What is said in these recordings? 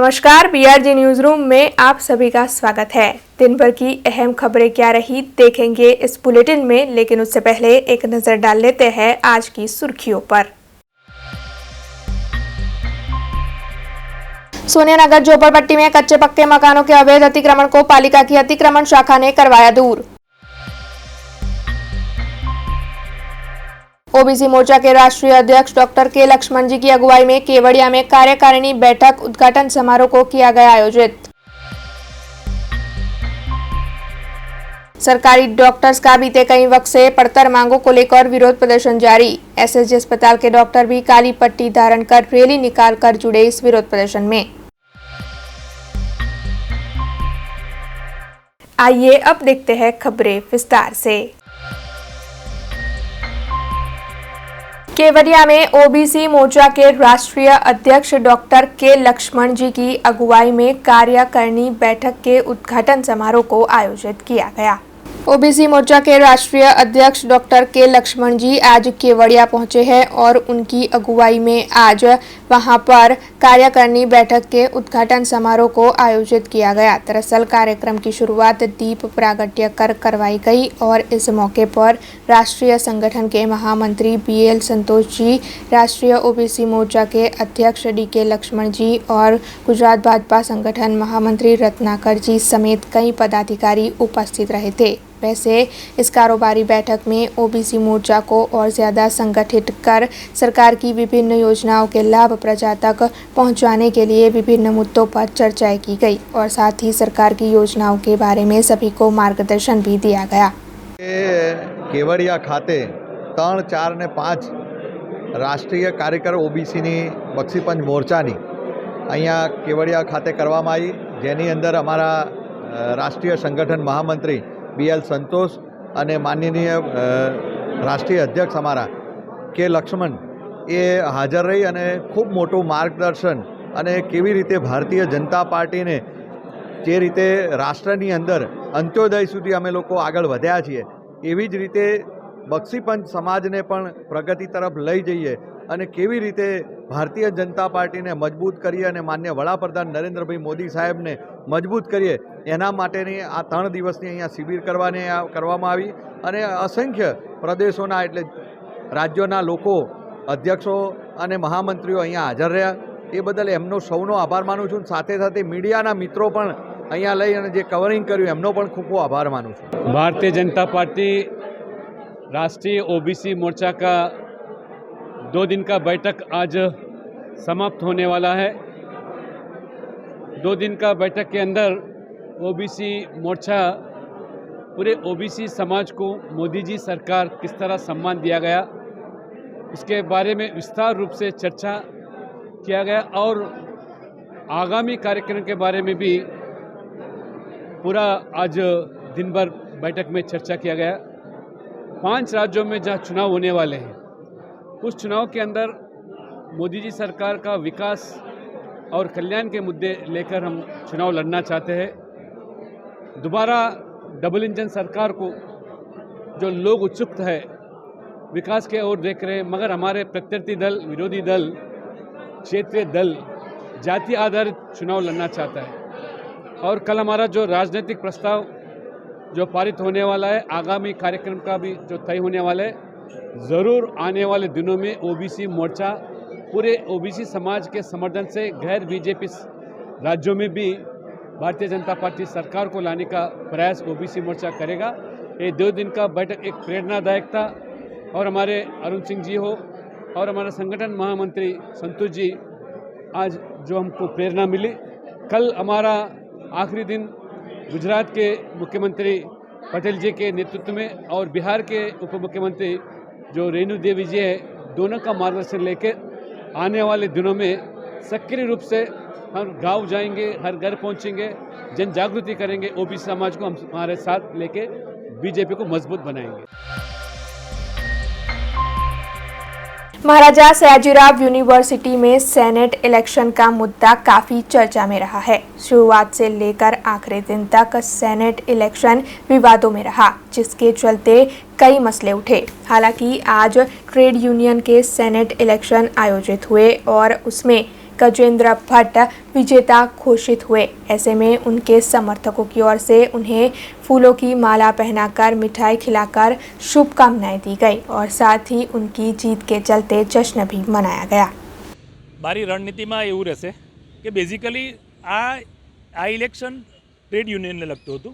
नमस्कार, BRG news room में आप सभी का स्वागत है। दिन भर की अहम खबरें क्या रही देखेंगे इस बुलेटिन में, लेकिन उससे पहले एक नजर डाल लेते हैं आज की सुर्खियों पर। सोनियानगर झोपड़पट्टी में कच्चे पक्के मकानों के अवैध अतिक्रमण को पालिका की अतिक्रमण शाखा ने करवाया दूर। ओबीसी मोर्चा के राष्ट्रीय अध्यक्ष डॉक्टर के लक्ष्मण जी की अगुवाई में केवड़िया में कार्यकारिणी बैठक उद्घाटन समारोह को किया गया आयोजित। सरकारी डॉक्टर्स का बीते कई वक्त से पड़तर मांगों को लेकर विरोध प्रदर्शन जारी। एसएसजी अस्पताल के डॉक्टर भी काली पट्टी धारण कर रैली निकालकर जुड़े इस विरोध प्रदर्शन में। आइए अब देखते हैं खबरें विस्तार से। केवड़िया में ओबीसी मोर्चा के राष्ट्रीय अध्यक्ष डॉक्टर के लक्ष्मण जी की अगुवाई में कार्यकारिणी बैठक के उद्घाटन समारोह को आयोजित किया गया। ओबीसी मोर्चा के राष्ट्रीय अध्यक्ष डॉक्टर के लक्ष्मण जी आज केवड़िया पहुंचे हैं और उनकी अगुवाई में आज वहां पर कार्यकारिणी बैठक के उद्घाटन समारोह को आयोजित किया गया। दरअसल कार्यक्रम की शुरुआत दीप प्रागट्य कर करवाई गई और इस मौके पर राष्ट्रीय संगठन के महामंत्री बीएल संतोष जी, राष्ट्रीय ओबीसी मोर्चा के अध्यक्ष डीके लक्ष्मण जी और गुजरात भाजपा संगठन महामंत्री रत्नाकर जी समेत कई पदाधिकारी उपस्थित रहे थे। वैसे इस कारोबारी बैठक में ओबीसी मोर्चा को और ज़्यादा संगठित कर सरकार की विभिन्न योजनाओं के लाभ प्रजा तक पहुंचाने के लिए विभिन्न मुद्दों पर चर्चाएं की गई और साथ ही सरकार की योजनाओं के बारे में सभी को मार्गदर्शन भी दिया गया। केवड़िया खाते 3, 4 ने 5 राष्ट्रीय कार्यकर ओबीसीनी बक्षीपंच मोर्चानी अहींया केवड़िया खाते करवामां आई, जेनी अंदर अमारा राष्ट्रीय संगठन महामंत्री बीएल संतोष અને માનનીય રાષ્ટ્રીય અધ્યક્ષ અમારા કે લક્ષ્મણ એ હાજર રહી અને ખૂબ મોટું માર્ગદર્શન અને કેવી રીતે ભારતીય જનતા પાર્ટીને જે રીતે રાષ્ટ્રની અંદર અંત્યોદય સુધી અમે લોકો આગળ વધ્યા છીએ એવી જ રીતે બક્ષીપંચ સમાજને પણ પ્રગતિ તરફ લઈ જઈએ અને કેવી રીતે ભારતીય જનતા પાર્ટીને મજબૂત કરીએ અને માન્ય વડાપ્રધાન નરેન્દ્રભાઈ મોદી સાહેબને મજબૂત કરીએ એના માટેની આ 3 દિવસની અહીંયા શિબિર કરવામાં આવી અને અસંખ્ય પ્રદેશોના એટલે રાજ્યોના લોકો અધ્યક્ષો અને મહામંત્રીઓ અહીંયા હાજર રહ્યા એ બદલ એમનો સૌનો આભાર માનું છું। સાથે સાથે મીડિયાના મિત્રો પણ અહીંયા લઈ અને જે કવરિંગ કર્યું એમનો પણ ખૂબ ખૂબ આભાર માનું છું। भारतीय जनता पार्टी राष्ट्रीय ओबीसी मोर्चा का 2 दिन का बैठक आज समाप्त होने वाला है। 2 दिन का बैठक के अंदर ओबीसी मोर्चा पूरे ओबीसी समाज को मोदी जी सरकार किस तरह सम्मान दिया गया उसके बारे में विस्तार रूप से चर्चा किया गया और आगामी कार्यक्रम के बारे में भी पूरा आज दिन भर बैठक में चर्चा किया गया। 5 राज्यों में जहाँ चुनाव होने वाले हैं उस चुनाव के अंदर मोदी जी सरकार का विकास और कल्याण के मुद्दे लेकर हम चुनाव लड़ना चाहते हैं। दोबारा डबल इंजन सरकार को जो लोग उत्सुक है विकास के ओर देख रहे हैं, मगर हमारे प्रत्यर्थी दल, विरोधी दल, क्षेत्रीय दल जाति आधारित चुनाव लड़ना चाहता है। और कल हमारा जो राजनीतिक प्रस्ताव जो पारित होने वाला है, आगामी कार्यक्रम का भी जो तय होने वाला है, ज़रूर आने वाले दिनों में ओबीसी मोर्चा पूरे ओबीसी समाज के समर्थन से गैर बीजेपी राज्यों में भी भारतीय जनता पार्टी सरकार को लाने का प्रयास ओबीसी मोर्चा करेगा। ये 2 दिन का बैठक एक प्रेरणादायक था और हमारे अरुण सिंह जी हो और हमारा संगठन महामंत्री संतोष जी आज जो हमको प्रेरणा मिली। कल हमारा आखिरी दिन गुजरात के मुख्यमंत्री पटेल जी के नेतृत्व में और बिहार के उप मुख्यमंत्री जो रेणु देवी जी है, दोनों का मार्गदर्शन लेकर आने वाले दिनों में सक्रिय रूप से हम गांव जाएंगे, हर घर पहुंचेंगे, जन जागृति करेंगे, ओबीसी समाज को हम हमारे साथ लेके बीजेपी को मजबूत बनाएंगे। महाराजा सयाजीराव यूनिवर्सिटी में सेनेट इलेक्शन का मुद्दा काफी चर्चा में रहा है। शुरुआत से लेकर आखिरी दिन तक सेनेट इलेक्शन विवादों में रहा, जिसके चलते कई मसले उठे। हालांकि आज ट्रेड यूनियन के सेनेट इलेक्शन आयोजित हुए और उसमें गजेंद्र भट्ट विजेता घोषित हुए। ऐसे में उनके समर्थकों की ओर से उन्हें फूलों की माला पहनाकर मिठाई खिलाकर शुभकामनाएं दी गई और साथ ही उनकी जीत के चलते जश्न भी मनाया गया। મારી રણનીતિમાં એવું રહેશે કે બેઝિકલી આ ઇલેક્શન ટ્રેડ યુનિયનને લગતું હતું.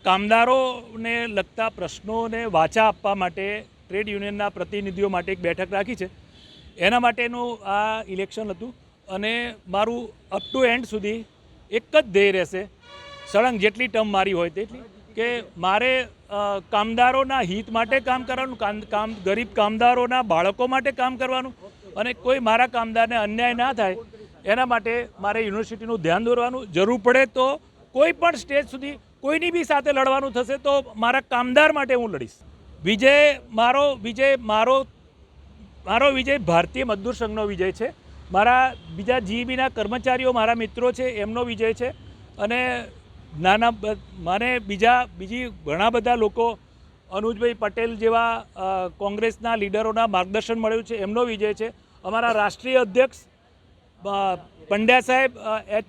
કામદારોને લગતા પ્રશ્નોને વાચા આપવા માટે ટ્રેડ યુનિયનના પ્રતિનિધિઓ માટે એક બેઠક રાખી છે. એના માટેનું આ ઇલેક્શન હતું અને મારું અપ ટુ એન્ડ સુધી એક જ ધ્યેય રહેશે, સળંગ જેટલી ટર્મ મારી હોય તેટલી, કે મારે કામદારોના હિત માટે કામ કરવાનું, ગરીબ કામદારોના બાળકો માટે કામ કરવાનું અને કોઈ મારા કામદારને અન્યાય ના થાય એના માટે મારે યુનિવર્સિટીનું ધ્યાન દોરવાનું. જરૂર પડે તો કોઈ પણ સ્ટેજ સુધી કોઈની બી સાથે લડવાનું થશે તો મારા કામદાર માટે હું લડીશ. મારો વિજય ભારતીય મજદૂર સંઘનો વિજય છે. મારા બીજા જીબીના કર્મચારીઓ મારા મિત્રો છે એમનો વિજય છે અને મને બીજી ઘણા બધા લોકો, અનુજભાઈ પટેલ જેવા કોંગ્રેસના લીડરોના માર્ગદર્શન મળ્યું છે એમનો વિજય છે. અમારા રાષ્ટ્રીય અધ્યક્ષ પંડ્યા સાહેબ,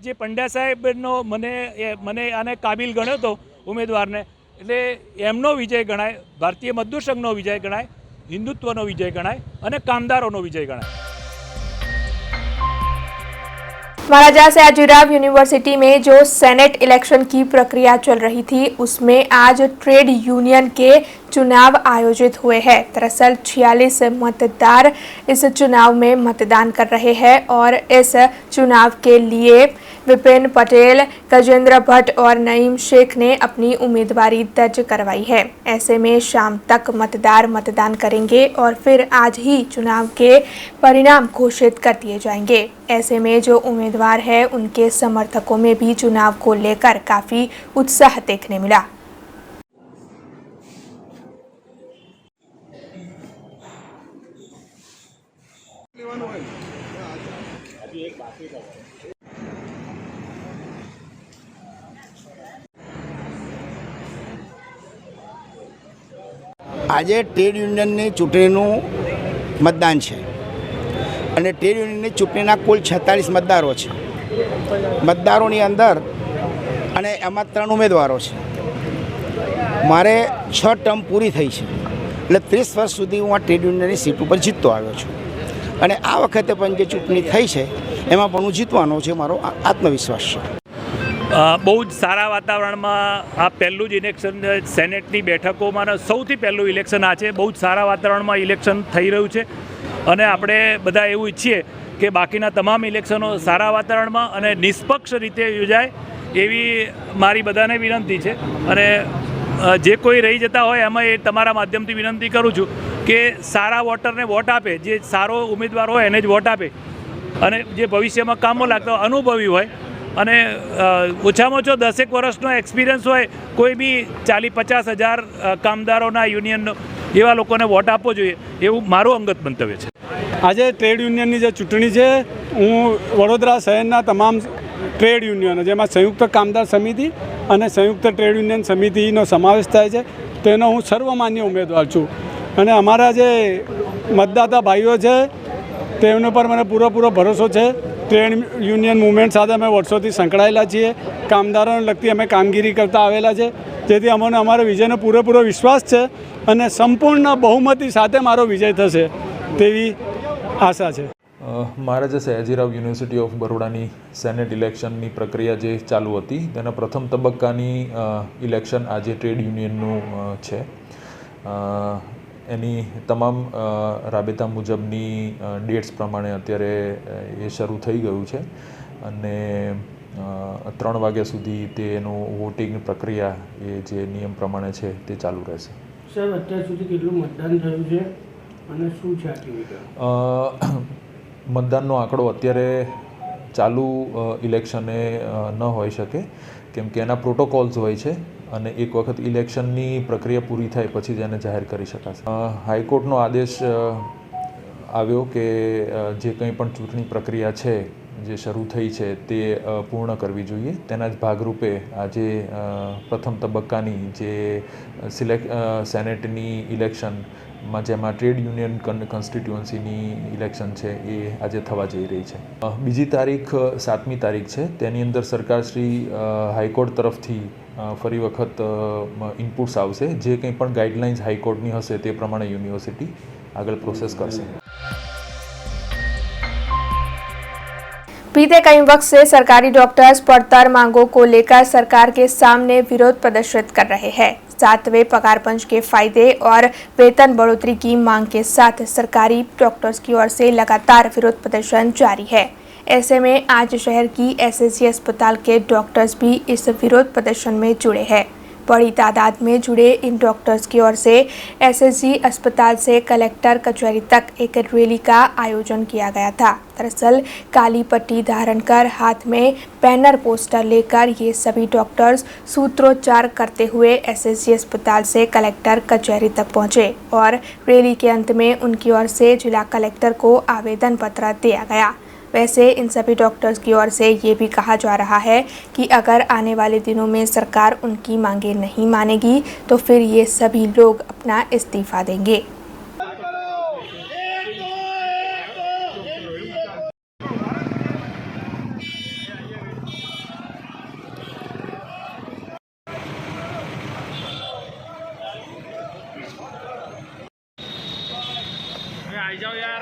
જે પંડ્યા સાહેબનો મને આને કાબિલ ગણ્યો હતો ઉમેદવારને, એટલે એમનો વિજય ગણાય, ભારતીય મજદૂર સંઘનો વિજય ગણાય, हिंदुत्व विजय गणाय અને કામદારોનો વિજય ગણાય. महाराजा सयाजीराव यूनिवर्सिटी में जो सेनेट इलेक्शन की प्रक्रिया चल रही थी उसमें आज ट्रेड यूनियन के चुनाव आयोजित हुए हैं। दरअसल 46 मतदार इस चुनाव में मतदान कर रहे हैं और इस चुनाव के लिए विपिन पटेल, गजेंद्र भट्ट और नईम शेख ने अपनी उम्मीदवारी दर्ज करवाई है। ऐसे में शाम तक मतदान करेंगे और फिर आज ही चुनाव के परिणाम घोषित कर दिए जाएंगे। ऐसे में जो उम्मीदवार है उनके समर्थकों में भी चुनाव को लेकर काफी उत्साह देखने मिला। આજે ટ્રેડ યુનિયનની ચૂંટણીનું મતદાન છે અને ટ્રેડ યુનિયનની ચૂંટણીના કુલ 46 મતદારો છે. મતદારોની અંદર અને એમાં 3 ઉમેદવારો છે. મારે 6 ટર્મ પૂરી થઈ છે એટલે 30 વર્ષ સુધી હું આ ટ્રેડ યુનિયનની સીટ ઉપર જીતતો આવ્યો છું અને આ વખતે પણ જે ચૂંટણી થઈ છે એમાં પણ હું જીતવાનો છે, મારો આત્મવિશ્વાસ છે. બહુ જ સારા વાતાવરણમાં આ પહેલું જ ઇલેક્શન સેનેટની બેઠકોમાં સૌથી પહેલું ઇલેક્શન આ છે. બહુ જ સારા વાતાવરણમાં ઇલેક્શન થઈ રહ્યું છે અને આપણે બધા એવું ઈચ્છીએ કે બાકીના તમામ ઇલેક્શનો સારા વાતાવરણમાં અને નિષ્પક્ષ રીતે યોજાય એવી મારી બધાને વિનંતી છે. અને જે કોઈ રહી જતા હોય એમાં એ તમારા માધ્યમથી વિનંતી કરું છું કે સારા વોટરને વોટ આપે, જે સારો ઉમેદવાર હોય એને જ વોટ આપે અને જે ભવિષ્યમાં કામો લાગતા અનુભવી હોય અને ઓછામાં ઓછો 10 વર્ષનો એક્સપિરિયન્સ હોય, કોઈ બી 40-50 હજાર કામદારોના યુનિયનનો, એવા લોકોને વોટ આપવો જોઈએ એવું મારું અંગત મંતવ્ય છે. આજે ટ્રેડ યુનિયનની જે ચૂંટણી છે, હું વડોદરા શહેરના તમામ ટ્રેડ યુનિયનો જેમાં સંયુક્ત કામદાર સમિતિ અને સંયુક્ત ટ્રેડ યુનિયન સમિતિનો સમાવેશ થાય છે તેનો હું સર્વમાન્ય ઉમેદવાર છું અને અમારા જે મતદાતા ભાઈઓ છે તેમને પર મને પૂરો ભરોસો છે. ટ્રેડ યુનિયન મુવમેન્ટ સાથે અમે વર્ષોથી સંકળાયેલા છીએ. કામદારોને લગતી અમે કામગીરી કરતા આવેલા છે, જેથી અમને અમારા વિજયનો પૂરેપૂરો વિશ્વાસ છે અને સંપૂર્ણ બહુમતી સાથે મારો વિજય થશે તેવી આશા છે. Maharaja Sayajirao university of બરોડાની senate ઇલેક્શનની પ્રક્રિયા જે ચાલુ હતી તેના પ્રથમ તબક્કાની ઇલેક્શન આજે ટ્રેડ યુનિયનનું છે. એની તમામ રાબેતા મુજબની ડેટ્સ પ્રમાણે અત્યારે એ શરૂ થઈ ગયું છે અને 3 વાગ્યા સુધી તેનું વોટિંગ પ્રક્રિયા એ જે નિયમ પ્રમાણે છે તે ચાલુ રહેશે. સર, અત્યાર સુધી કેટલું મતદાન થયું છે અને શું છે આખી વિગત? મતદાનનો આંકડો અત્યારે ચાલુ ઇલેક્શને ન હોઈ શકે કેમ કે એના પ્રોટોકોલ્સ હોય છે અને એક વખત ઇલેક્શનની પ્રક્રિયા પૂરી થાય પછી જ એને જાહેર કરી શકાશે. હાઈકોર્ટનો આદેશ આવ્યો કે જે કંઈ પણ ચૂંટણી પ્રક્રિયા છે જે શરૂ થઈ છે તે પૂર્ણ કરવી જોઈએ. તેના જ ભાગરૂપે આજે પ્રથમ તબક્કાની જે સેનેટની ઇલેક્શન જેમાં ટ્રેડ યુનિયન કોન્સ્ટિટ્યુઅન્સીની ઇલેક્શન છે એ આજે થવા જઈ રહી છે. બીજી તારીખ 7મી તારીખ છે. તેની અંદર સરકારશ્રી હાઈકોર્ટ તરફથી ફરી વખત ઇનપુટ્સ આવશે. જે કંઈ પણ ગાઈડલાઇન્સ હાઈકોર્ટની હશે તે પ્રમાણે યુનિવર્સિટી આગળ પ્રોસેસ करसे. बीते कई वक्त से सरकारी डॉक्टर्स पड़तर मांगों को लेकर सरकार के सामने विरोध प्रदर्शित कर रहे हैं. 7वें पगार पंच के फायदे और वेतन बढ़ोतरी की मांग के साथ सरकारी डॉक्टर्स की ओर से लगातार विरोध प्रदर्शन जारी है. ऐसे में आज शहर की एसएसजी अस्पताल के डॉक्टर्स भी इस विरोध प्रदर्शन में जुड़े हैं. बड़ी तादाद में जुड़े इन डॉक्टर्स की ओर से एसएसजी अस्पताल से कलेक्टर कचहरी तक एक रैली का आयोजन किया गया था. दरअसल काली पट्टी धारण कर हाथ में बैनर पोस्टर लेकर ये सभी डॉक्टर्स सूत्रोच्चार करते हुए एसएसजी अस्पताल से कलेक्टर कचहरी तक पहुंचे और रैली के अंत में उनकी ओर से जिला कलेक्टर को आवेदन पत्र दिया गया. वैसे इन सभी डॉक्टर्स की ओर से ये भी कहा जा रहा है कि अगर आने वाले दिनों में सरकार उनकी मांगे नहीं मानेगी तो फिर ये सभी लोग अपना इस्तीफा देंगे.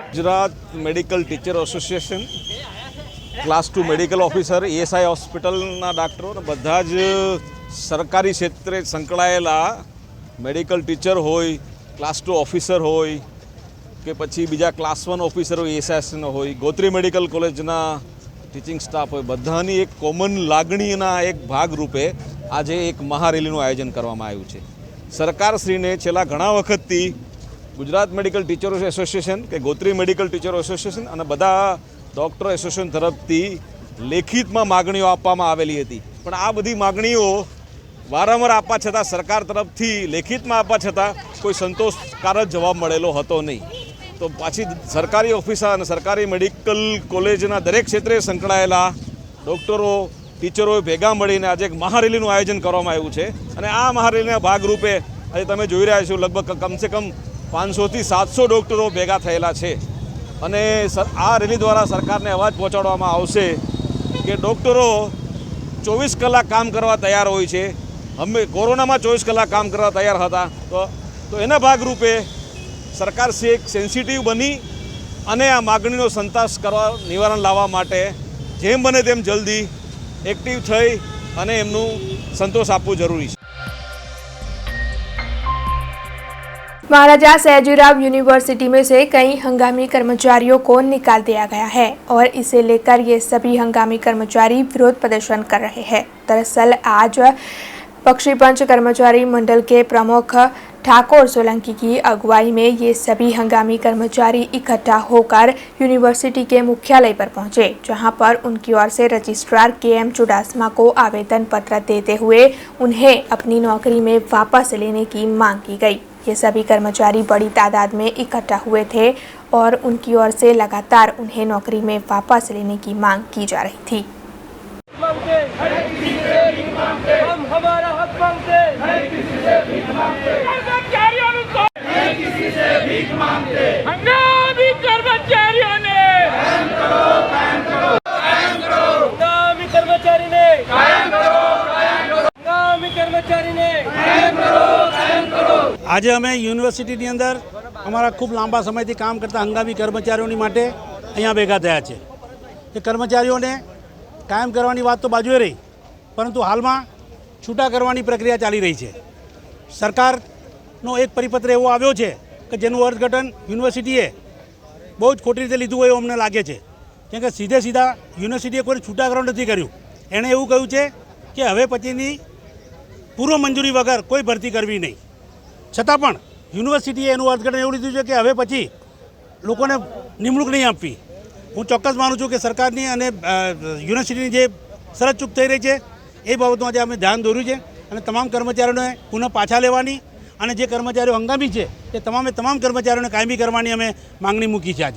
Gujarat medical teacher association class 2 medical officer ESI હોસ્પિટલના ડૉક્ટરો અને બધા જ સરકારી ક્ષેત્રે સંકળાયેલા મેડિકલ ટીચર હોય, ક્લાસ 2 ઓફિસર હોય કે પછી બીજા ક્લાસ 1 ઓફિસર હોય, ESIનો હોય, ગોત્રી મેડિકલ કોલેજના ટીચિંગ સ્ટાફ હોય, બધાની એક કોમન લાગણીના એક ભાગરૂપે આજે એક મહારેલીનું આયોજન કરવામાં આવ્યું છે. સરકારશ્રીને છેલ્લા ઘણા વખતથી गुजरात मेडिकल टीचर्स एसोसिएशन के गोत्री मेडिकल टीचर एसोसिएशन और बधा डॉक्टर एसोसिएशन तरफथी लेखित में मागणीओ आपवामां आवेली हती. पण आ बधी मागणीओ वारंवार आपवा छतां सरकार तरफथी लेखित में आपवा छतां कोई संतोषकारक जवाब मळेलो हतो नहीं. तो पाછી सरकारी ऑफिसर और सरकारी मेडिकल कॉलेजना दरेक क्षेत्रे संकळायेला डॉक्टरो टीचरोए भेगा मळीने आज एक महारेलीनुं आयोजन करवामां आव्युं छे. अने आ महारेलीना भागरूपे आज तमे जोई रह्या छो लगभग कम से कम 500 થી 700 ડૉક્ટરો ભેગા થયેલા છે. અને આ રેલી દ્વારા સરકારને અવાજ પહોંચાડવામાં આવશે કે ડૉક્ટરો 24 કલાક કામ કરવા તૈયાર હોય છે. અમે કોરોનામાં 24 કલાક કામ કરવા તૈયાર હતા. તો એના ભાગરૂપે સરકારશ્રી એક સેન્સિટિવ બની અને આ માગણીનો સંતોષ કરવા નિવારણ લાવવા માટે જેમ બને તેમ જલ્દી એક્ટિવ થઈ અને એમનું સંતોષ આપવું જરૂરી છે. महाराजा सयाजीराव यूनिवर्सिटी में से कई हंगामी कर्मचारियों को निकाल दिया गया है और इसे लेकर ये सभी हंगामी कर्मचारी विरोध प्रदर्शन कर रहे हैं. दरअसल आज पक्षी पंच कर्मचारी मंडल के प्रमुख ठाकुर सोलंकी की अगुवाई में ये सभी हंगामी कर्मचारी इकट्ठा होकर यूनिवर्सिटी के मुख्यालय पर पहुंचे, जहां पर उनकी ओर से रजिस्ट्रार KM चुडासमा को आवेदन पत्र देते हुए उन्हें अपनी नौकरी में वापस लेने की मांग की गई. ये सभी कर्मचारी बड़ी तादाद में इकट्ठा हुए थे और उनकी ओर से लगातार उन्हें नौकरी में वापस लेने की मांग की जा रही थी. हम हमारा हक मांगते हैं, किसी से भीख मांगते हंगामी कर्मचारियों ने कायम करो, कायम करो, कायम करो. हंगामी कर्मचारी ने कायम करो, कायम करो. हंगामी कर्मचारी ने कायम करो, कायम करो. આજે અમે યુનિવર્સિટીની અંદર અમારા ખૂબ લાંબા સમયથી કામ કરતા હંગામી કર્મચારીઓની માટે અહીંયા ભેગા થયા છે. એ કર્મચારીઓને કાયમ કરવાની વાત તો બાજુએ રહી, પરંતુ હાલમાં છૂટા કરવાની પ્રક્રિયા ચાલી રહી છે. સરકારનો એક પરિપત્ર એવો આવ્યો છે કે જેનું અર્થઘટન યુનિવર્સિટીએ બહુ જ ખોટી રીતે લીધું હોય એવું અમને લાગે છે. કેમ કે સીધે સીધા યુનિવર્સિટીએ કોઈ છૂટા કરવા નથી કર્યું. એણે એવું કહ્યું છે કે હવે પછીની પૂર્વ મંજૂરી વગર કોઈ ભરતી કરવી નહીં. છતાં પણ યુનિવર્સિટીએ એનું અર્થઘટન એવું લીધું છે કે હવે પછી લોકોને નિમણૂક નહીં આપવી. હું ચોક્કસ માનું છું કે સરકારની અને યુનિવર્સિટીની જે શરત ચૂક થઈ રહી છે એ બાબતમાં આજે અમે ધ્યાન દોર્યું છે અને તમામ કર્મચારીઓને પુનઃ પાછા લેવાની અને જે કર્મચારીઓ હંગામી છે એ તમામે તમામ કર્મચારીઓને કાયમી કરવાની અમે માંગણી મૂકી છે.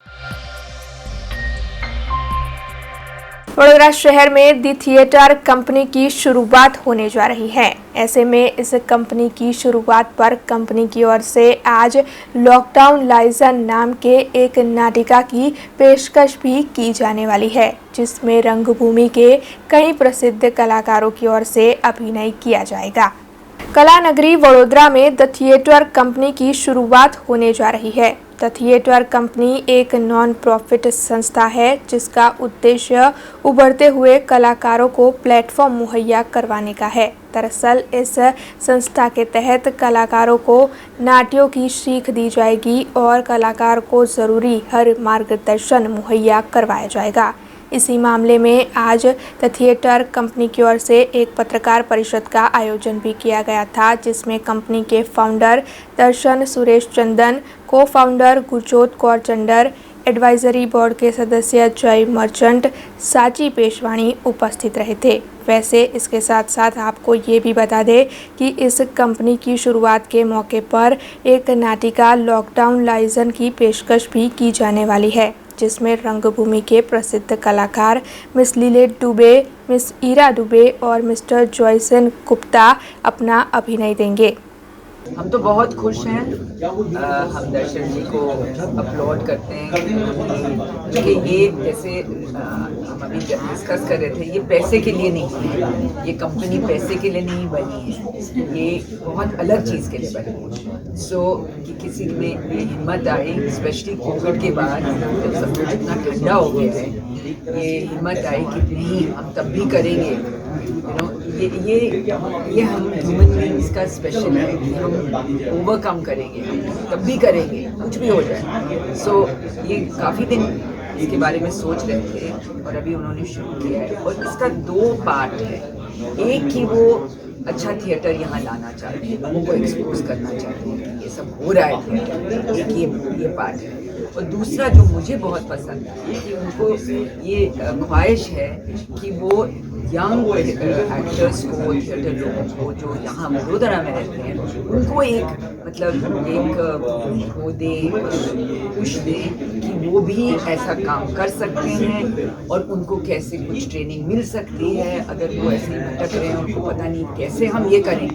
वडोदरा शहर में दी थिएटर कंपनी की शुरुआत होने जा रही है। ऐसे में इस कंपनी की शुरुआत पर कंपनी की ओर से आज लॉकडाउन लाइजन नाम के एक नाटिका की पेशकश भी की जाने वाली है, जिसमें रंगभूमि के कई प्रसिद्ध कलाकारों की ओर से अभिनय किया जाएगा। कला नगरी वडोदरा में द थिएटर कंपनी की शुरुआत होने जा रही है। द थिएटर कंपनी एक नॉन प्रॉफिट संस्था है, जिसका उद्देश्य उभरते हुए कलाकारों को प्लेटफॉर्म मुहैया करवाने का है। दरअसल इस संस्था के तहत कलाकारों को नाट्यों की सीख दी जाएगी और कलाकार को ज़रूरी हर मार्गदर्शन मुहैया करवाया जाएगा। इसी मामले में आज द थिएटर कंपनी की ओर से एक पत्रकार परिषद का आयोजन भी किया गया था, जिसमें कंपनी के फाउंडर दर्शन सुरेश चंदन, को founder Gurjot Kaur Chandar, advisory board के सदस्य जय मर्चेंट, साची पेशवाणी उपस्थित रहे थे। वैसे इसके साथ साथ आपको ये भी बता दें कि इस कंपनी की शुरुआत के मौके पर एक नाटिका लॉकडाउन लाइजन की पेशकश भी की जाने वाली है, जिसमें रंगभूमि के प्रसिद्ध कलाकार मिस लिलेट दुबे, मिस ईरा दुबे और मिस्टर जॉयसन गुप्ता अपना अभिनय देंगे। हम तो बहुत खुश हैं। हम दर्शन जी को अपलोड करते हैं क्योंकि ये जैसे हम अभी डिस्कस कर रहे थे, ये पैसे के लिए नहीं है, ये कंपनी पैसे के लिए नहीं बनी है, ये बहुत अलग चीज़ के लिए बनी है। सो कि किसी में ये हिम्मत आई, स्पेशली कोविड के बाद जब सब कुछ इतना ठंडा हो गया है, ये हिम्मत आई कि नहीं हम तब भी करेंगे। ये हम ह्यूमन बीइंग्स का स्पेशल है कि हम ओवरकम करेंगे, हम तब भी करेंगे कुछ भी हो जाए। सो ये काफ़ी दिन इसके बारे में सोच रहे थे और अभी उन्होंने शुरू किया है। और इसका 2 पार्ट है। एक कि वो अच्छा थिएटर यहाँ लाना चाहते हैं, लोगों को एक्सपोज करना चाहते हैं कि ये सब हो रहा है थिएटर, एक ये पार्ट है। और दूसरा जो मुझे बहुत पसंद है कि उनको ये ख्वाहिश है कि वो यंग एक्टर्स को, थिएटर लोगों को जो यहाँ वडोदरा में रहते हैं, उनको एक मतलब एक वो दे, पुश दे कि वो भी ऐसा काम कर सकते हैं और उनको कैसे कुछ ट्रेनिंग मिल सकती है। अगर वो ऐसे ही भटक रहे हैं, उनको पता नहीं कैसे हम ये करें।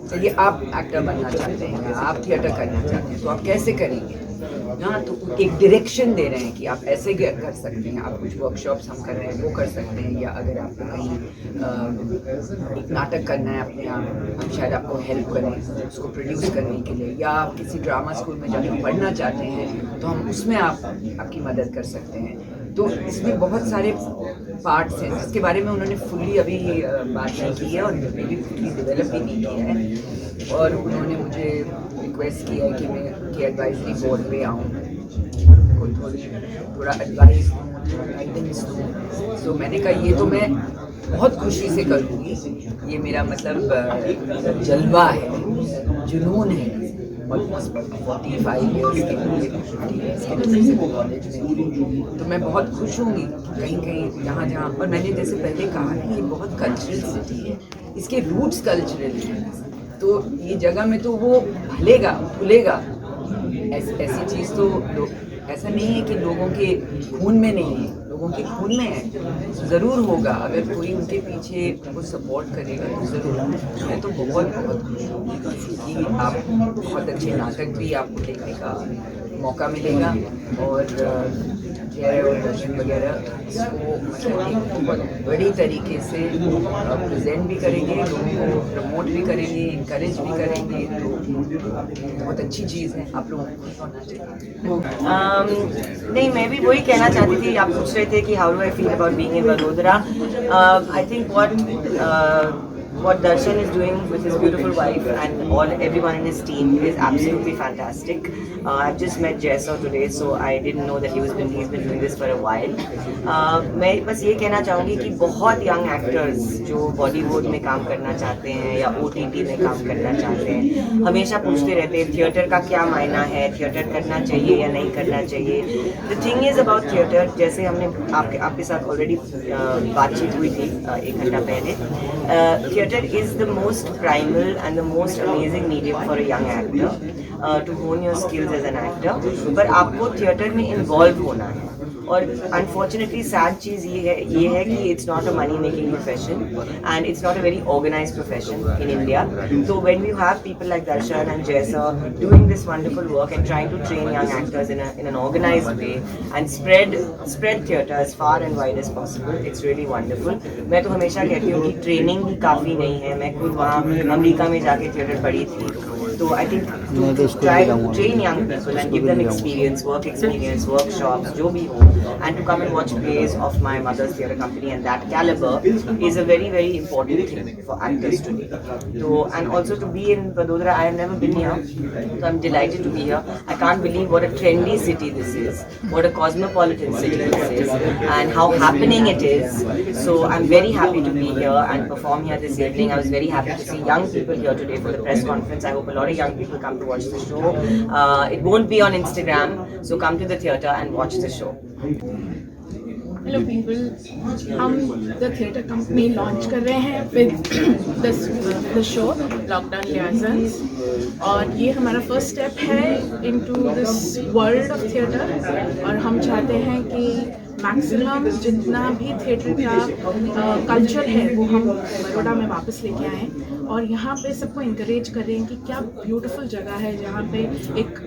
चलिए आप एक्टर बनना चाहते हैं, आप थिएटर करना चाहते हैं, तो आप कैसे करेंगे ना? तो एक डायरेक्शन दे रहे हैं कि आप ऐसे कर सकते हैं। आप कुछ वर्कशॉप्स हम कर रहे हैं वो कर सकते हैं, या अगर आपको कहीं एक नाटक करना है अपने आप, हम शायद आपको हेल्प करें उसको प्रोड्यूस करने के लिए, या आप किसी ड्रामा स्कूल में जाकर पढ़ना चाहते हैं तो हम उसमें आपकी मदद कर सकते हैं। तो इसमें बहुत सारे पार्ट्स हैं जिसके बारे में उन्होंने फुल्ली अभी बात नहीं की है और मैंने भी फुल्ली डेवलप भी नहीं किया है। और उन्होंने मुझे रिक्वेस्ट किया है कि मैं उनके एडवाइजरी बोर्ड पे आऊँ, थोड़ा एडवाइस दूँ, थोड़ा गाइडेंस दूँ। तो मैंने कहा ये तो मैं बहुत खुशी से करूँगी, ये मेरा मतलब जलवा है, जुनून है। ऑलमोस्ट 45 ईयर्स के कॉलेज में, तो मैं बहुत खुश होंगी कहीं कहीं जहाँ और मैंने जैसे पहले कहा कि ये बहुत कल्चरल सिटी है, इसके रूट्स कल्चरल हैं, तो ये जगह में तो वो फलेगा फूलेगा। ऐसी चीज़ तो ऐसा नहीं है कि लोगों के खून में नहीं है, लोगों के खून में है, ज़रूर होगा। अगर कोई उनके पीछे उनको सपोर्ट करेगा तो ज़रूर। मैं तो बहुत खुश हूँ कि आप बहुत अच्छे नाटक भी आपको देखने का मौका मिलेगा और और दर्शन वगैरह इसको मतलब एक बहुत बड़ी तरीके से प्रेजेंट भी करेंगे, लोगों को प्रमोट भी करेंगे, इनकरेज भी करेंगे। तो बहुत अच्छी चीज़ है, आप लोगों को खुश होना चाहिए। नहीं, मैं भी वही कहना चाहती थी। आप पूछ रहे थे कि how do I feel about being in Vadodara. I think what Darshan is doing with his beautiful wife and everyone in his team is absolutely fantastic. I've just met Jessa today, so I didn't know that he's been doing this for a while. मैं बस ये कहना चाहूँगी कि बहुत young actors जो बॉलीवुड में काम करना चाहते हैं या OTT में काम करना चाहते हैं, हमेशा पूछते रहते हैं थिएटर का क्या मायना है, थिएटर करना चाहिए या नहीं करना चाहिए। The thing is about theatre, जैसे हमने आपके साथ ऑलरेडी बातचीत हुई थी 1 घंटा पहले, theatre is the most primal and the most amazing medium for a young actor to hone your skills as an actor. पर आपको थिएटर में इन्वॉल्व होना है। और अनफॉर्चुनेटली सैड चीज़ ये है कि it's not a money making profession and it's not a very organised profession in India. So when you have people like Darshan and Jaisa doing this wonderful work and trying to train young actors in an organized way and spread theatre as far and wide as possible, it's really wonderful. मैं तो हमेशा कहती हूँ कि training भी काफ़ी नहीं है. मैं खुद वहाँ अमेरिका में जाके थिएटर पढ़ी थी. So I think to try to train young people and give them experience, workshops, जो भी हो, and to come and watch plays of my mother's theatre company and that caliber is a very, very important thing for actors to do. So, and also to be in Vadodara, I have never been here, so I'm delighted to be here. I can't believe what a trendy city this is, what a cosmopolitan city this is, and how happening it is. So I'm very happy to be here and perform here this evening. I was very happy to see young people here today for the press conference. I hope a lot of young people come to watch the show. It won't be on Instagram, so come to the theatre and watch the show. Hello people, हम the theatre company launch कर रहे हैं with the show lockdown लियाजन्स, और ये हमारा first step है into this world of theatre. और हम चाहते हैं कि मैक्सिमम जितना भी थिएटर का कल्चर है वो हम बड़ौदा में वापस लेके आएँ और यहाँ पे सबको इंकरेज करें कि क्या ब्यूटीफुल जगह है जहाँ पे एक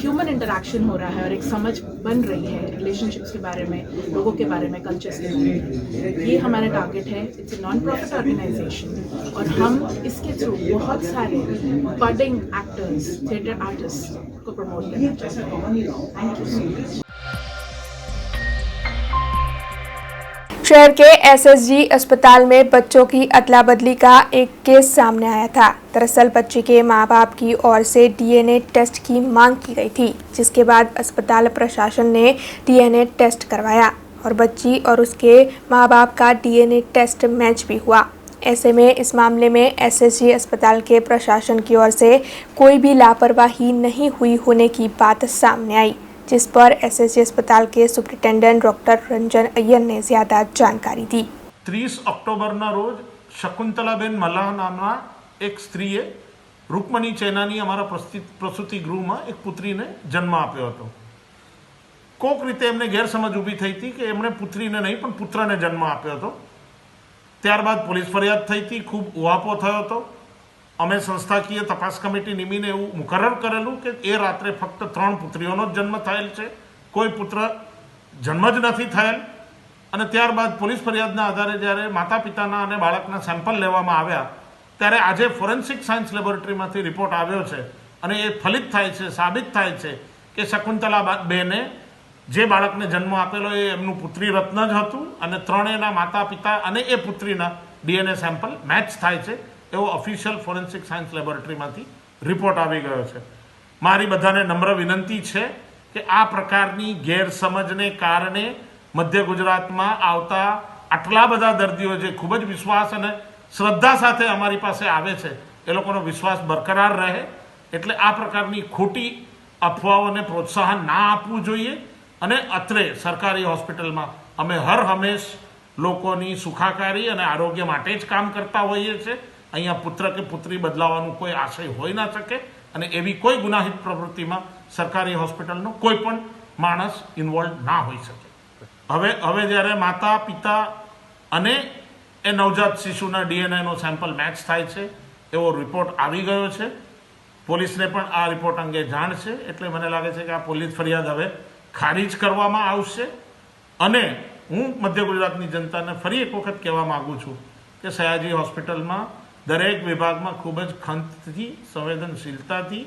ह्यूमन इंटरेक्शन हो रहा है और एक समझ बन रही है रिलेशनशिप्स के बारे में, लोगों के बारे में, कल्चर्स के बारे में. ये हमारा टारगेट है. It's a non profit organisation और हम इसके थ्रू बहुत सारे बडिंग एक्टर्स, थिएटर आर्टिस्ट को प्रमोट करना चाहते हैं. Thank you so much. शहर के एसएसजी अस्पताल में बच्चों की अदला बदली का एक केस सामने आया था. दरअसल बच्ची के मां बाप की ओर से डीएनए टेस्ट की मांग की गई थी, जिसके बाद अस्पताल प्रशासन ने डीएनए टेस्ट करवाया और बच्ची और उसके मां बाप का डीएनए टेस्ट मैच भी हुआ. ऐसे में इस मामले में एसएसजी अस्पताल के प्रशासन की ओर से कोई भी लापरवाही नहीं हुई होने की बात सामने आई, जिस पर एसएसजी अस्पताल के सुप्रिंटेंडेंट डॉक्टर रंजन अय्यर ने ज्यादा जानकारी दी. 30 ઓક્ટોબરના રોજ શકુંતલાબેન મલ્લાહ નામના એક સ્ત્રીએ રૂકમણી ચેનાની અમારા પ્રસૂતિ ગૃહમાં એક પુત્રીને જન્મ આપ્યો હતો. કોક રીતે એમને ગેરસમજ ઊભી થઈ હતી કે એમણે પુત્રીને નહીં પણ પુત્રને જન્મ આપ્યો હતો. ત્યારબાદ પોલીસ ફરિયાદ થઈ હતી, ખૂબ ઉહાપો થયો હતો. અમે સંસ્થાકીય તપાસ કમિટી નિમીને એવું મુકરર કરેલું કે એ રાત્રે ફક્ત 3 પુત્રીઓનો જ જન્મ થયેલ છે, કોઈ પુત્ર જન્મ જ નથી થયેલ. અને ત્યારબાદ પોલીસ ફરિયાદના આધારે જ્યારે માતા પિતાના અને બાળકના સેમ્પલ લેવામાં આવ્યા ત્યારે આજે ફોરેન્સિક સાયન્સ લેબોરેટરીમાંથી રિપોર્ટ આવ્યો છે અને એ ફલિત થાય છે, સાબિત થાય છે કે શકુંતલાબેને જે બાળકને જન્મ આપેલો એ એમનું પુત્રી રત્ન જ હતું અને ત્રણેયના માતા પિતા અને એ પુત્રીના ડીએનએ સેમ્પલ મેચ થાય છે એવો ઓફિશિયલ ફોરેન્સિક સાયન્સ લેબોરેટરીમાંથી રિપોર્ટ આવી ગયો છે. મારી બધાને નમ્ર વિનંતી છે કે આ પ્રકારની ગેરસમજને કારણે મધ્ય ગુજરાતમાં આવતા આટલા બધા દર્દીઓ જે ખૂબ જ વિશ્વાસ અને શ્રદ્ધા સાથે અમારી પાસે આવે છે એ લોકોનો વિશ્વાસ બરકરાર રહે, એટલે આ પ્રકારની ખોટી અફવાઓને પ્રોત્સાહન ના આપવું જોઈએ. અને અત્રે સરકારી હોસ્પિટલમાં અમે હર હંમેશ લોકોની સુખાકારી અને આરોગ્ય માટે જ કામ કરતા હોઈએ છીએ. અહીંયા પુત્ર કે પુત્રી બદલાવાનો કોઈ આશય હોઈ ના શકે અને એવી કોઈ ગુનાહિત પ્રવૃત્તિમાં સરકારી હોસ્પિટલનો કોઈ પણ માણસ ઇન્વોલ્વ ના હોઈ શકે. હવે જ્યારે માતા પિતા અને એ નવજાત શિશુના ડીએનએનો સેમ્પલ મેચ થાય છે એવો રિપોર્ટ આવી ગયો છે. પોલીસને પણ આ રિપોર્ટ અંગે જાણ છે, એટલે મને લાગે છે કે આ પોલીસ ફરિયાદ હવે ખારીજ કરવામાં આવશે. અને હું મધ્ય ગુજરાતની જનતાને ફરી એક વખત કહેવા માગું છું કે સયાજી હોસ્પિટલમાં દરેક વિભાગમાં ખૂબ જ ખંતથી, સંવેદનશીલતાથી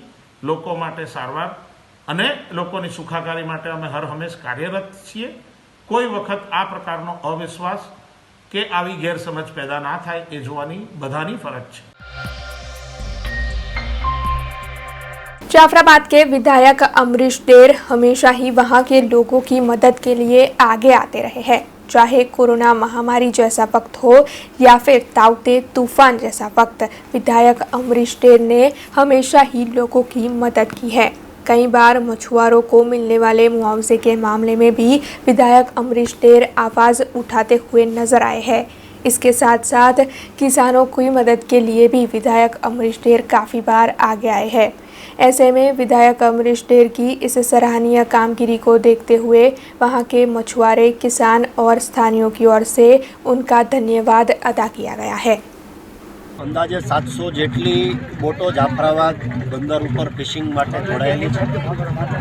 લોકો માટે સારવાર અને લોકોની સુખાકારી માટે અમે હર હંમેશ કાર્યરત છીએ. કોઈ વખત આ પ્રકારનો અવિશ્વાસ કે આવી ગેરસમજ पैदा ना થાય એ જોવાની બધાની ફરજ છે. जाफराबाद के विधायक अमरीश डेर हमेशा ही वहां के लोगों की मदद के लिए आगे आते रहे हैं, चाहे कोरोना महामारी जैसा वक्त हो या फिर ताउते तूफान जैसा वक्त. विधायक अमरीश डेर ने हमेशा ही लोगों की मदद की है. कई बार मछुआरों को मिलने वाले मुआवजे के मामले में भी विधायक अमरीश डेर आवाज़ उठाते हुए नजर आए हैं. इसके साथ साथ किसानों की मदद के लिए भी विधायक अमरीश डेर काफ़ी बार आगे आए हैं. ऐसे में विधायक अमरीश ढेर की इस सराहनीय कामगिरी को देखते हुए वहां के मछुआरे, किसान और स्थानीयों की ओर से उनका धन्यवाद अदा किया गया है। अंदाजे 700 જેટલી બોટો જાફરાબાદ બંદર ઉપર ફિશિંગ માટે જોડાયેલી છે।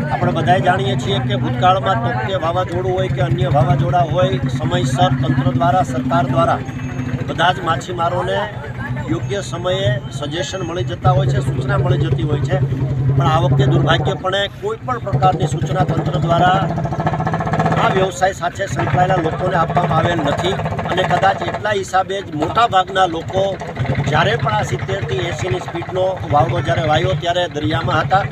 આપણે બધાએ જાણીએ છીએ કે ભૂતકાળમાં તોક્તે વાવાઝોડું હોય કે અન્ય વાવાઝોડા હોય, સમયસર તંત્ર દ્વારા, સરકાર દ્વારા બધા જ માછીમારોને યોગ્ય સમયે સજેશન મળી જતા હોય છે, સૂચના મળી જતી હોય છે। પણ આ વખતે દુર્ભાગ્યપણે કોઈ પણ પ્રકારની સૂચના તંત્ર દ્વારા આ વ્યવસાય સાથે સંકળાયેલા લોકોને આપવામાં આવેલ નથી અને કદાચ એટલા હિસાબે જ મોટા ભાગના લોકો જ્યારે પણ આ 70થી 80ની સ્પીડનો વાવડો જ્યારે વાયો ત્યારે દરિયામાં હતા।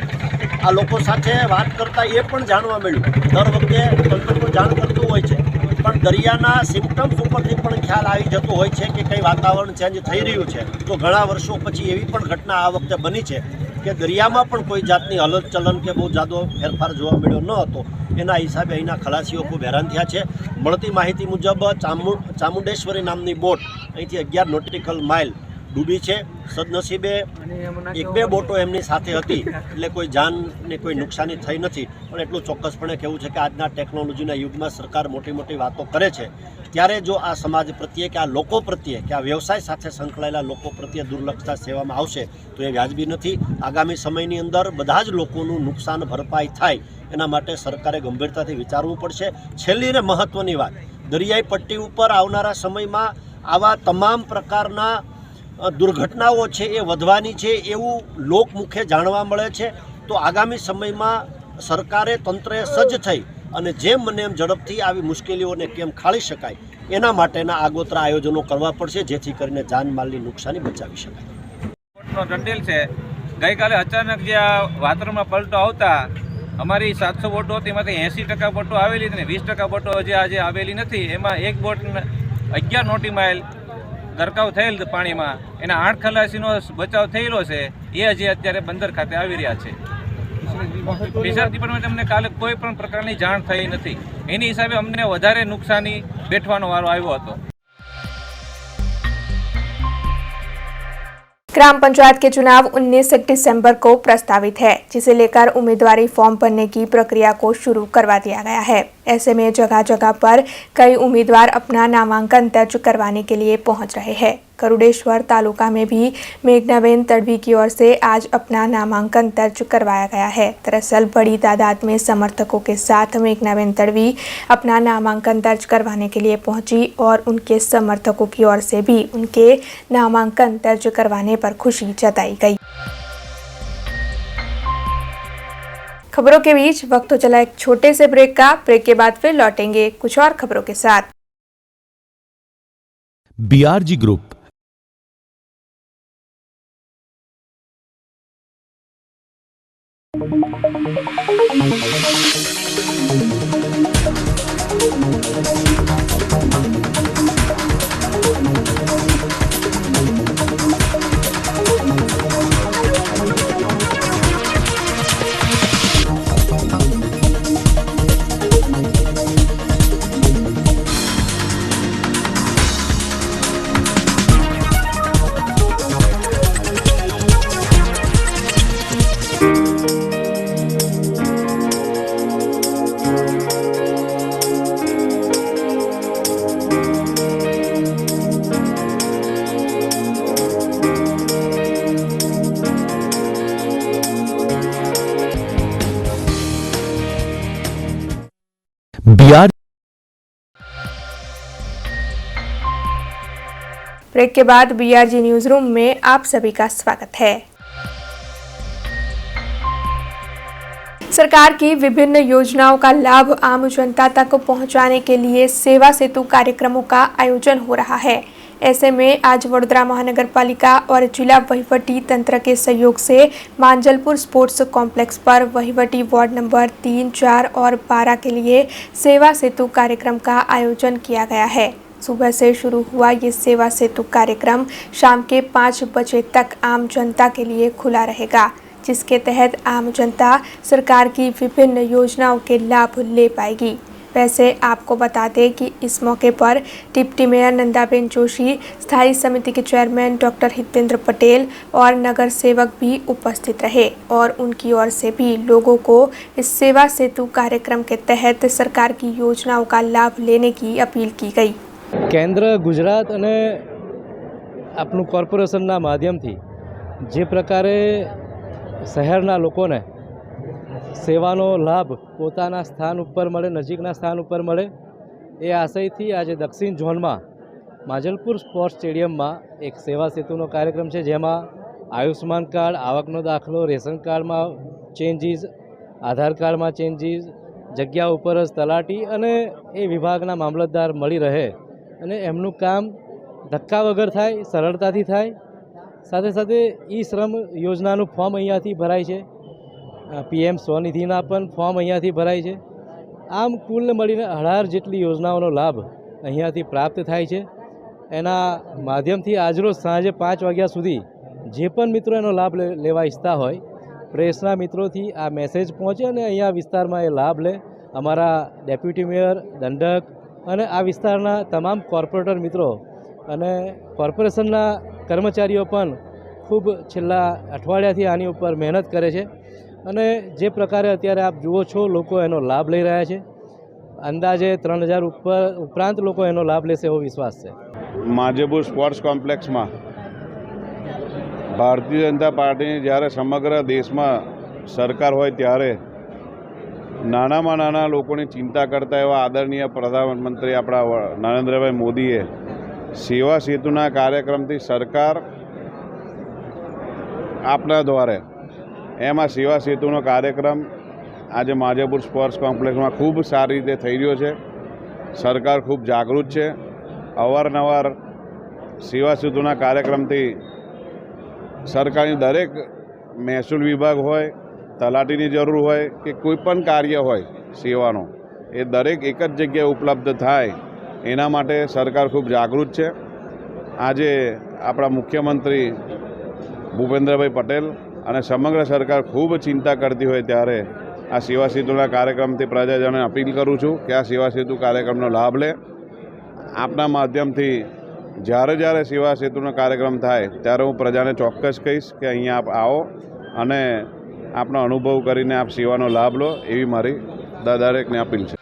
આ લોકો સાથે વાત કરતાં એ પણ જાણવા મળ્યું, દર વખતે તંત્ર જાણ કરતું હોય છે પણ દરિયાના સિમ્પટમ્સ ઉપરથી પણ ખ્યાલ આવી જતો હોય છે કે કંઈ વાતાવરણ ચેન્જ થઈ રહ્યું છે। તો ઘણા વર્ષો પછી એવી પણ ઘટના આ વખતે બની છે કે દરિયામાં પણ કોઈ જાતની હલનચલન કે બહુ જાદો ફેરફાર જોવા મળ્યો ન હતો। એના હિસાબે અહીંના ખલાસીઓ ખૂબ હેરાન થયા છે। મળતી માહિતી મુજબ ચામુંડેશ્વરી નામની બોટ અહીંથી 11 નોટિકલ માઇલ ડૂબી છે। સદનસીબે 1-2 બોટો એમની સાથે હતી એટલે કોઈ જાનને કોઈ નુકસાની થઈ નથી। પણ એટલું ચોક્કસપણે કહેવું છે કે આજના ટેકનોલોજીના યુગમાં સરકાર મોટી મોટી વાતો કરે છે ત્યારે જો આ સમાજ પ્રત્યે કે આ લોકો પ્રત્યે કે આ વ્યવસાય સાથે સંકળાયેલા લોકો પ્રત્યે દુર્લક્ષતા સેવામાં આવશે તો એ વ્યાજબી નથી। આગામી સમયની અંદર બધા જ લોકોનું નુકસાન ભરપાઈ થાય એના માટે સરકારે ગંભીરતાથી વિચારવું પડશે। છેલ્લી ને મહત્વની વાત, દરિયાઈ પટ્ટી ઉપર આવનારા સમયમાં આવા તમામ પ્રકારના દુર્ઘટનાઓ છે એ વધવાની છે એવું લોકમુખે જાણવા મળે છે। તો આગામી સમયમાં સરકારે, તંત્રએ સજ્જ થઈ અને જેમ મને એમ ઝડપથી આવી મુશ્કેલીઓને કેમ ખાળી શકાય એના માટેના આગોતરા આયોજનો કરવા પડશે જેથી કરીને જાનમાલની નુકસાની બચાવી શકાય। જટિલ છે। ગઈકાલે અચાનક જે આ વાતાવરણમાં પલટો આવતા અમારી 700 બોટો હતી એમાંથી 80% બોટો આવેલી હતી ને 20% બોટો હજી આજે આવેલી નથી। એમાં એક બોટ 11 નોટી માઇલ ગરકાવ થયેલ પાણીમાં, એના 8 ખલાસીનો બચાવ થયેલો છે। એ હજી અત્યારે બંદર ખાતે આવી રહ્યા છે। ફિશર ડિપાર્ટમેન્ટ અમને કાલે કોઈ પણ પ્રકારની જાણ થઈ નથી, એની હિસાબે અમને વધારે નુકસાની વેઠવાનો વારો આવ્યો હતો। ग्राम पंचायत के चुनाव 19 दिसंबर को प्रस्तावित है, जिसे लेकर उम्मीदवारी फॉर्म भरने की प्रक्रिया को शुरू करवा दिया गया है। ऐसे में जगह जगह पर कई उम्मीदवार अपना नामांकन दर्ज करवाने के लिए पहुंच रहे हैं। गरुड़ेश्वर तालुका में भी मेघनाबेन तड़वी की ओर से आज अपना नामांकन दर्ज करवाया गया है। दरअसल बड़ी तादाद में समर्थकों के साथ मेघनाबेन तड़वी अपना नामांकन दर्ज करवाने के लिए पहुंची और उनके समर्थकों की ओर से भी उनके नामांकन दर्ज करवाने पर खुशी जताई गई। खबरों के बीच वक्त तो चला एक छोटे से ब्रेक का। ब्रेक के बाद फिर लौटेंगे कुछ और खबरों के साथ। BRG ग्रुप ब्रेक के बाद BRG न्यूज रूम में आप सभी का स्वागत है। सरकार की विभिन्न योजनाओं का लाभ आम जनता तक पहुंचाने के लिए सेवा सेतु कार्यक्रमों का आयोजन हो रहा है। ऐसे में आज वडोदरा महानगर पालिका और जिला वहीवटी तंत्र के सहयोग से मांजलपुर स्पोर्ट्स कॉम्प्लेक्स पर वहीवटी वार्ड नंबर 3, 4 और 12 के लिए सेवा सेतु कार्यक्रम का आयोजन किया गया है। सुबह से शुरू हुआ ये सेवा सेतु कार्यक्रम शाम के 5 बजे तक आम जनता के लिए खुला रहेगा, जिसके तहत आम जनता सरकार की विभिन्न योजनाओं के लाभ ले पाएगी। वैसे आपको बता दें कि इस मौके पर डिप्टी मेयर नंदाबेन जोशी, स्थायी समिति के चेयरमैन डॉक्टर हितेंद्र पटेल और नगर सेवक भी उपस्थित रहे और उनकी ओर से भी लोगों को इस सेवा सेतु कार्यक्रम के तहत सरकार की योजनाओं का लाभ लेने की अपील की गई। केंद्र गुजरात अने आपणुं कॉर्पोरेशनना माध्यमथी जे प्रकारे शहेरना लोकोने सेवानो लाभ पोताना स्थान पर मळे, नजीकना स्थान पर मळे ए आशयथी आज दक्षिण झोन में माजलपुर स्पोर्ट्स स्टेडियम में एक सेवा सेतुनो कार्यक्रम है, जेमां आयुष्मान कार्ड, आवकनो दाखलो, रेशन कार्ड में चेन्जीस, आधार कार्ड में चेन्जीस, जग्या पर ज तलाटी अने ए विभागना मामलतदार मळी रहे अने एमनुं काम धक्का वगर थाय, सरळताथी थाय। साथे साथे ई श्रम योजनानुं फॉर्म अहींयाथी भराय छे, पीएम स्वनिधिना पण फॉर्म अहींयाथी भराय छे। आम कुल मळीने 18 जेटली योजनाओनो लाभ अहींयाथी प्राप्त थाय छे। एना माध्यमथी आजरोज सांजे 5 वाग्या सुधी जे पण मित्रों एनो लाभ लेवा इच्छता होय, प्रेसना मित्रोथी आ मेसेज पहोंचे अने अहींया विस्तारमां ए लाभ ले। अमारा डेप्यूटी मेयर, दंडक अने आ विस्ताરના તમામ કોર્પોરેટર મિત્રો અને કોર્પોરેશનના કર્મચારીઓ પણ ખૂબ છેલ્લા અઠવાડિયાથી આની ઉપર મહેનત કરે છે અને જે પ્રકારે અત્યારે આપ જુઓ છો લોકો એનો લાભ લઈ રહ્યા છે। અંદાજે 3000 ઉપરાંત લોકો એનો લાભ લેશે એવો વિશ્વાસ છે। માજલપુર સ્પોર્ટ્સ કોમ્પ્લેક્સમાં ભારતીય જનતા પાર્ટીની જ્યારે સમગ્ર દેશમાં સરકાર હોય ત્યારે નાનામાં નાના લોકોની ચિંતા કરતા એવા આદરણીય પ્રધાનમંત્રી આપણા નરેન્દ્રભાઈ મોદીએ સેવા સેતુના કાર્યક્રમથી સરકાર આપના દ્વારે એમાં સેવા સેતુનો કાર્યક્રમ આજે માજલપુર સ્પોર્ટ્સ કોમ્પ્લેક્સમાં ખૂબ સારી રીતે થઈ રહ્યો છે। સરકાર ખૂબ જાગૃત છે। અવારનવાર સેવા સેતુના કાર્યક્રમથી સરકારની દરેક મહેસૂલ વિભાગ હોય, તલાટીની જરૂર હોય કે કોઈપણ કાર્ય હોય સેવાનો, એ દરેક એક જ જગ્યાએ ઉપલબ્ધ થાય એના માટે સરકાર ખૂબ જાગૃત છે। આજે આપણા મુખ્યમંત્રી ભૂપેન્દ્રભાઈ પટેલ અને સમગ્ર સરકાર ખૂબ ચિંતા કરતી હોય ત્યારે આ સેવા સેતુના કાર્યક્રમથી પ્રજાજનોને અપીલ કરું છું કે આ સેવા સેતુ કાર્યક્રમનો લાભ લે। આપના માધ્યમથી જ્યારે જ્યારે સેવા સેતુનો કાર્યક્રમ થાય ત્યારે હું પ્રજાને ચોક્કસ કહીશ કે અહીંયા આપ આવો અને આપનો अनुभव કરીને आप સેવાનો લાભ લો, એવી મારી દરેકને अपील है।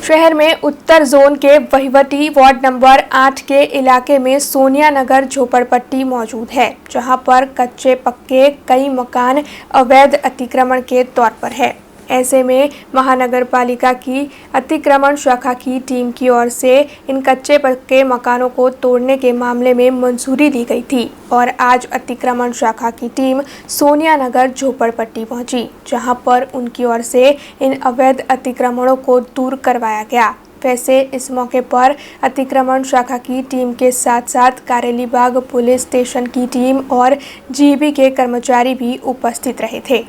शहर में उत्तर जोन के वहीवटी वार्ड नंबर 8 के इलाके में सोनिया नगर झोपड़पट्टी मौजूद है, जहां पर कच्चे पक्के कई मकान अवैध अतिक्रमण के तौर पर है। ऐसे में महानगर पालिका की अतिक्रमण शाखा की टीम की ओर से इन कच्चे पक्के मकानों को तोड़ने के मामले में मंजूरी दी गई थी और आज अतिक्रमण शाखा की टीम सोनिया नगर झोपड़पट्टी पहुंची, जहां पर उनकी ओर से इन अवैध अतिक्रमणों को दूर करवाया गया। वैसे इस मौके पर अतिक्रमण शाखा की टीम के साथ साथ कारेलीबाग पुलिस स्टेशन की टीम और जीबी के कर्मचारी भी उपस्थित रहे थे।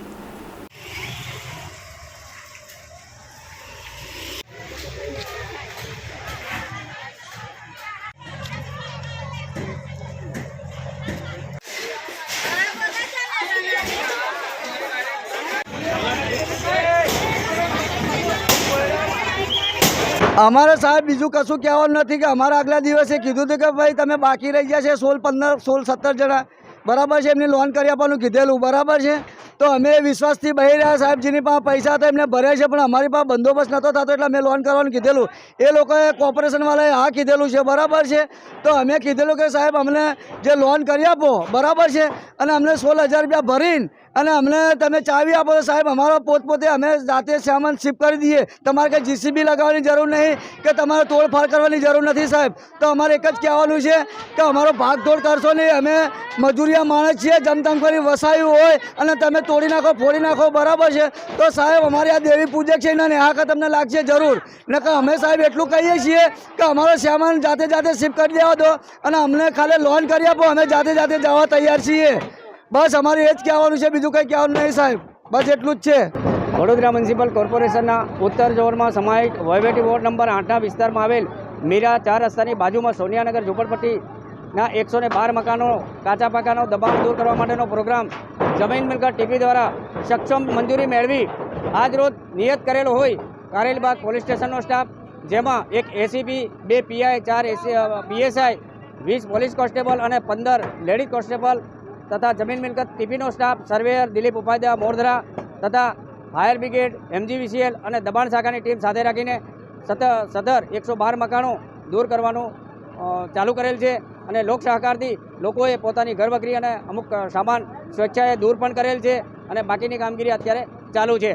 અમારે સાહેબ બીજું કશું કહેવાનું નથી કે અમારા આગલા દિવસે કીધું હતું કે ભાઈ તમે બાકી રહી ગયા છે 16-17 જણા, બરાબર છે, એમની લોન કરી આપવાનું કીધેલું, બરાબર છે। તો અમે વિશ્વાસથી બહી રહ્યા સાહેબ, જેની પાસે પૈસા હતા એમને ભર્યા છે, પણ અમારી પાસે બંદોબસ્ત નહોતો થતો એટલે અમે લોન કરવાનું કીધેલું। એ લોકોએ કોર્પોરેશનવાળાએ હા કીધેલું છે, બરાબર છે। તો અમે કીધેલું કે સાહેબ અમને જે લોન કરી આપો, બરાબર છે, અને અમને 16,000 રૂપિયા ભરીને અને અમને તમે ચાવી આપો તો સાહેબ અમારો પોતપોતે અમે જાતે સામાન શિફ્ટ કરી દઈએ। તમારે કંઈ જીસીબી લગાવવાની જરૂર નહીં કે તમારે તોડફાડ કરવાની જરૂર નથી સાહેબ। તો અમારે એક જ કહેવાનું છે કે અમારો ભાગદોડ કરશો નહીં, અમે મજૂરિયા માણસ છીએ, જમતમ કરી વસાયું હોય અને તમે તોડી નાખો, ફોડી નાખો, બરાબર છે। તો સાહેબ અમારી આ દેવી પૂજક છે, એના નેહાકા તમને લાગશે જરૂર, નકર અમે સાહેબ એટલું કહીએ છીએ કે અમારો સામાન જાતે જાતે શિફ્ટ કરી દેવા દો અને અમને ખાલી લોન કરી આપો, અમે જાતે જાતે જવા તૈયાર છીએ। बस अमारे एज कहेवानुं छे, बीजुं कंई कहेवानुं नहीं साहेब, बस एटलुं ज छे। वडोदरा म्युनिसिपल कोर्पोरेशनना उत्तर झोનમાં समायित वहीवटी वोर्ड नंबर 8 विस्तारमां आवेल मीरा 4 रस्तानी बाजुमां सोनियानगर झोपड़पट्टीना 112 मकानो काचा पाकानो दबाण दूर करवा माटेनो प्रोग्राम जमीन मिलकत टीपी द्वारा सक्षम मंजूरी मेळवी આજ રોજ નિયત કરેલો હોય કારેલીબાગ પોલીસ સ્ટેશનનો સ્ટાફ, જેમાં એક ACP, 2 PI, 4 PSI, 20 police constable અને 15 લેડી કોન્સ્ટેબલ તથા જમીન મિલકત ટીપીનો સ્ટાફ, સર્વેયર દિલીપ ઉપાધ્યાય મોરધરા તથા ફાયર બ્રિગેડ, MGVCL અને દબાણ શાખાની ટીમ સાથે રાખીને સદર 112 મકાનો દૂર કરવાનું ચાલુ કરેલ છે અને લોક સહકારથી લોકોએ પોતાની ઘર વખરી અને અમુક સામાન સ્વેચ્છાએ દૂર પણ કરેલ છે અને બાકીની કામગીરી અત્યારે ચાલુ છે।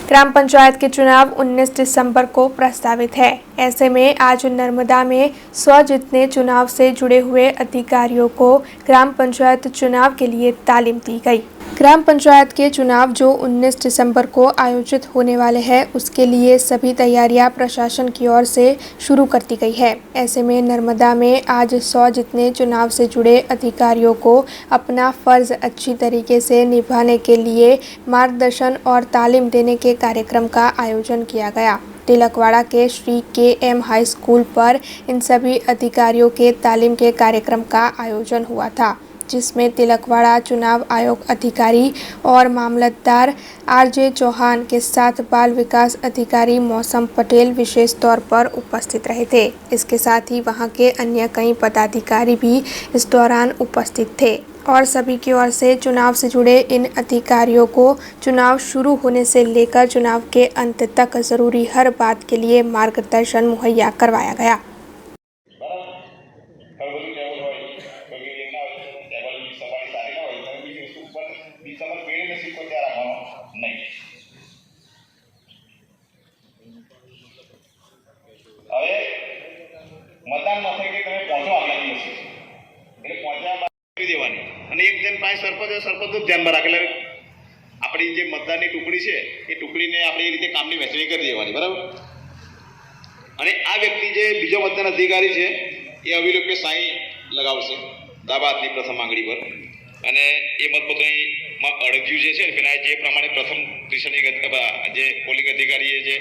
ग्राम पंचायत के चुनाव 19 दिसंबर को प्रस्तावित है। ऐसे में आज नर्मदा में 100 जितने चुनाव से जुड़े हुए अधिकारियों को ग्राम पंचायत चुनाव के लिए तालीम दी गई। ग्राम पंचायत के चुनाव जो 19 दिसंबर को आयोजित होने वाले हैं, उसके लिए सभी तैयारियां प्रशासन की ओर से शुरू कर दी गई है। ऐसे में नर्मदा में आज 100 जितने चुनाव से जुड़े अधिकारियों को अपना फर्ज अच्छी तरीके से निभाने के लिए मार्गदर्शन और तालीम देने के कार्यक्रम का आयोजन किया गया। तिलकवाड़ा के श्री KM हाई स्कूल पर इन सभी अधिकारियों के तालीम के कार्यक्रम का आयोजन हुआ था, जिसमें तिलकवाड़ा चुनाव आयोग अधिकारी और मामलतदार RJ चौहान के साथ बाल विकास अधिकारी मौसम पटेल विशेष तौर पर उपस्थित रहे थे। इसके साथ ही वहां के अन्य कई पदाधिकारी भी इस दौरान उपस्थित थे और सभी की ओर से चुनाव से जुड़े इन अधिकारियों को चुनाव शुरू होने से लेकर चुनाव के अंत तक जरूरी हर बात के लिए मार्गदर्शन मुहैया करवाया गया। હવે મતદાન મથકે તમે પહોંચો આગલા દિવસે એટલે પહોંચ્યા બાદ દેવાની અને એક જણ પાસે સરપંચ ધ્યાનમાં રાખેલા આપણી જે મતદાનની ટુકડી છે એ ટુકડીને આપણે એ રીતે કામની વહેંચણી કરી દેવાની, બરાબર। અને આ વ્યક્તિ જે બીજો મતદાન અધિકારી છે એ અવિલોકે સાઈ લગાવશે ડાબા હાથની પ્રથમ આંગળી પર અને એ મતપત્રની અડગ્યું જે છે પેલા જે પ્રમાણે પ્રથમ રિટર્નિંગ જે પોલિંગ અધિકારીએ જે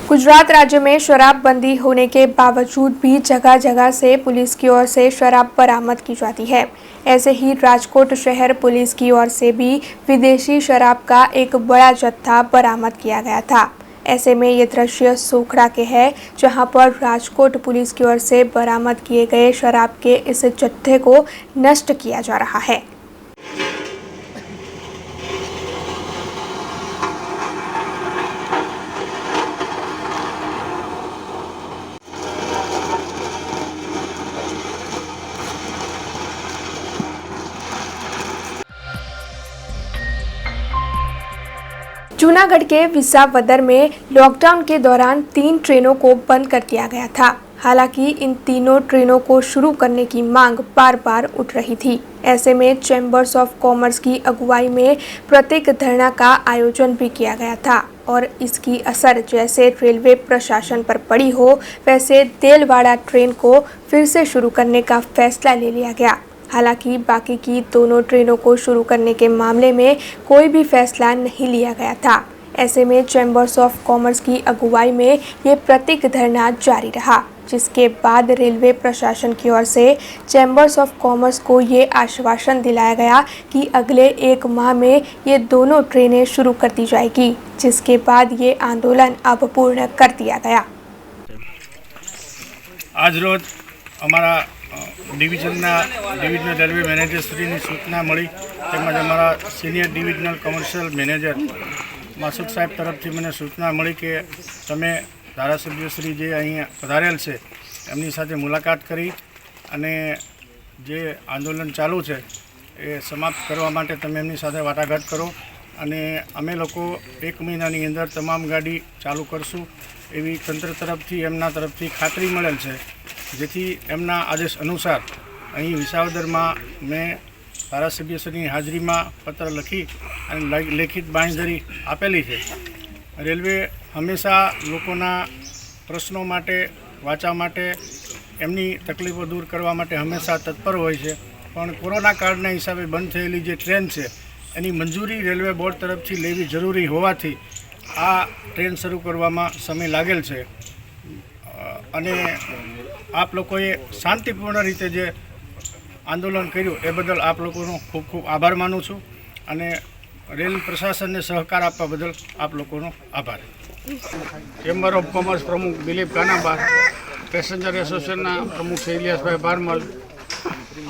गुजरात राज्य में शराबबंदी होने के बावजूद भी जगह जगह से पुलिस की ओर से शराब बरामद की जाती है। ऐसे ही राजकोट शहर पुलिस की ओर से भी विदेशी शराब का एक बड़ा जत्था बरामद किया गया था। ऐसे में ये दृश्य सोखड़ा के है, जहां पर राजकोट पुलिस की ओर से बरामद किए गए शराब के इस जत्थे को नष्ट किया जा रहा है। जूनागढ़ के विसावदर में लॉकडाउन के दौरान 3 ट्रेनों को बंद कर दिया गया था। हालांकि इन तीनों ट्रेनों को शुरू करने की मांग बार बार उठ रही थी। ऐसे में चैम्बर्स ऑफ कॉमर्स की अगुवाई में प्रत्येक धरना का आयोजन भी किया गया था और इसकी असर जैसे रेलवे प्रशासन पर पड़ी हो, वैसे देलवाड़ा ट्रेन को फिर से शुरू करने का फैसला ले लिया गया। हालांकि बाकी की दोनों ट्रेनों को शुरू करने के मामले में कोई भी फैसला नहीं लिया गया था। ऐसे में चैम्बर्स ऑफ कॉमर्स की अगुवाई में ये प्रतीक धरना जारी रहा, जिसके बाद रेलवे प्रशासन की ओर से चैम्बर्स ऑफ कॉमर्स को ये आश्वासन दिलाया गया कि अगले 1 माह में ये दोनों ट्रेनें शुरू कर दी जाएगी, जिसके बाद ये आंदोलन अब पूर्ण कर दिया गया। आज रोज हमारा डिविजनल रेलवे मैनेजर श्रीની સૂચના મળી, તેમજ અમારા સિનિયર ડિવિઝનલ કોમર્શિયલ મેનેજર માસુદ સાહેબ તરફથી મને સૂચના મળી કે તમે ધારાસભ્યશ્રી જે અહીં પધારેલ છે એમની સાથે મુલાકાત કરી અને જે આંદોલન ચાલુ છે એ સમાપ્ત કરવા માટે તમે એમની સાથે વાટાઘાટ કરો અને અમે લોકો 1 મહિનાની અંદર તમામ ગાડી ચાલુ કરશું એવી તંત્ર તરફથી એમના તરફથી ખાતરી મળેલ છે, જેથી એમના આદેશ અનુસાર અહીં વિસાવદરમાં મેં ધારાસભ્યશ્રીની હાજરીમાં પત્ર લખી અને લેખિત બાંયધરી આપેલી છે। રેલવે હંમેશા લોકોના પ્રશ્નો માટે, વાંચા માટે, એમની તકલીફો દૂર કરવા માટે હંમેશા તત્પર હોય છે, પણ કોરોના કાળના હિસાબે બંધ થયેલી જે ટ્રેન છે એની મંજૂરી રેલવે બોર્ડ તરફથી લેવી જરૂરી હોવાથી આ ટ્રેન શરૂ કરવામાં સમય લાગેલ છે અને આપ લોકોએ શાંતિપૂર્ણ રીતે જે આંદોલન કર્યું એ બદલ આપ લોકોનો ખૂબ ખૂબ આભાર માનું છું અને રેલ પ્રશાસનને સહકાર આપવા બદલ આપ લોકોનો આભાર. ચેમ્બર ઓફ કોમર્સ પ્રમુખ દિલીપ કાનાબાર, પેસેન્જર એસોસિએશનના પ્રમુખ શ્રી ઇલિયાસભાઈ બારમલ,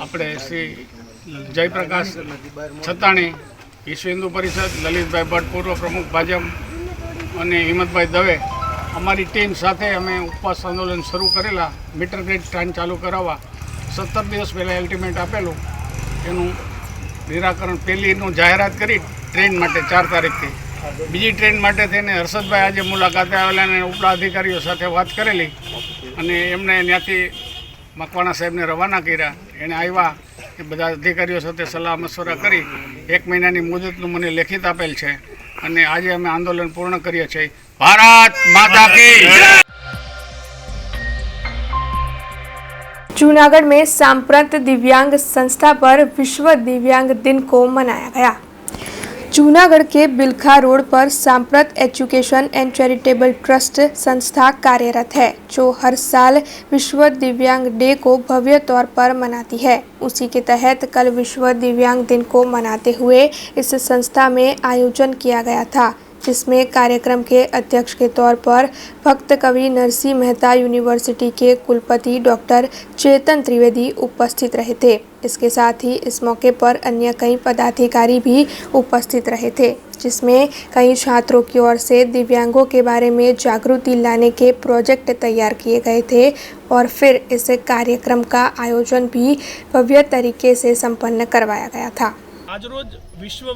આપણે શ્રી જયપ્રકાશ છતાણી, વિશ્વ હિન્દુ પરિષદ, લલિતભાઈ ભટ્ટ પૂર્વ પ્રમુખ ભાજપ અને હિંમતભાઈ દવે, અમારી ટીમ સાથે અમે ઉપવાસ આંદોલન શરૂ કરેલા. મીટર ગેજ ટ્રેન ચાલુ કરાવવા 17 દિવસ પહેલાં અલ્ટિમેટ આપેલું, એનું નિરાકરણ પહેલીનું જાહેરાત કરી ટ્રેન માટે 4 તારીખથી. બીજી ટ્રેન માટે થઈને હર્ષદભાઈ આજે મુલાકાતે આવેલા અને ઉપલા અધિકારીઓ સાથે વાત કરેલી અને એમને ત્યાંથી મકવાણા સાહેબને રવાના કર્યા. એણે આવ્યા એ બધા અધિકારીઓ સાથે સલાહ મશવરા કરી 1 મહિનાની મુદતનું મને લેખિત આપેલ છે અને આજે અમે આંદોલન પૂર્ણ કરીએ છીએ. ભારત માતા કી જય. जूनागढ़ में सांप्रत दिव्यांग संस्था पर विश्व दिव्यांग दिन को मनाया गया. जूनागढ़ के बिलखा रोड पर सांप्रत एजुकेशन एंड चैरिटेबल ट्रस्ट संस्था कार्यरत है, जो हर साल विश्व दिव्यांग डे को भव्य तौर पर मनाती है. उसी के तहत कल विश्व दिव्यांग दिन को मनाते हुए इस संस्था में आयोजन किया गया था, जिसमें कार्यक्रम के अध्यक्ष के तौर पर भक्त कवि नरसिंह मेहता यूनिवर्सिटी के कुलपति डॉक्टर चेतन त्रिवेदी उपस्थित रहे थे. इसके साथ ही इस मौके पर अन्य कई पदाधिकारी भी उपस्थित रहे थे, जिसमें कई छात्रों की ओर से दिव्यांगों के बारे में जागृति लाने के प्रोजेक्ट तैयार किए गए थे और फिर इस कार्यक्रम का आयोजन भी भव्य तरीके से संपन्न करवाया गया था. आज रोज विश्व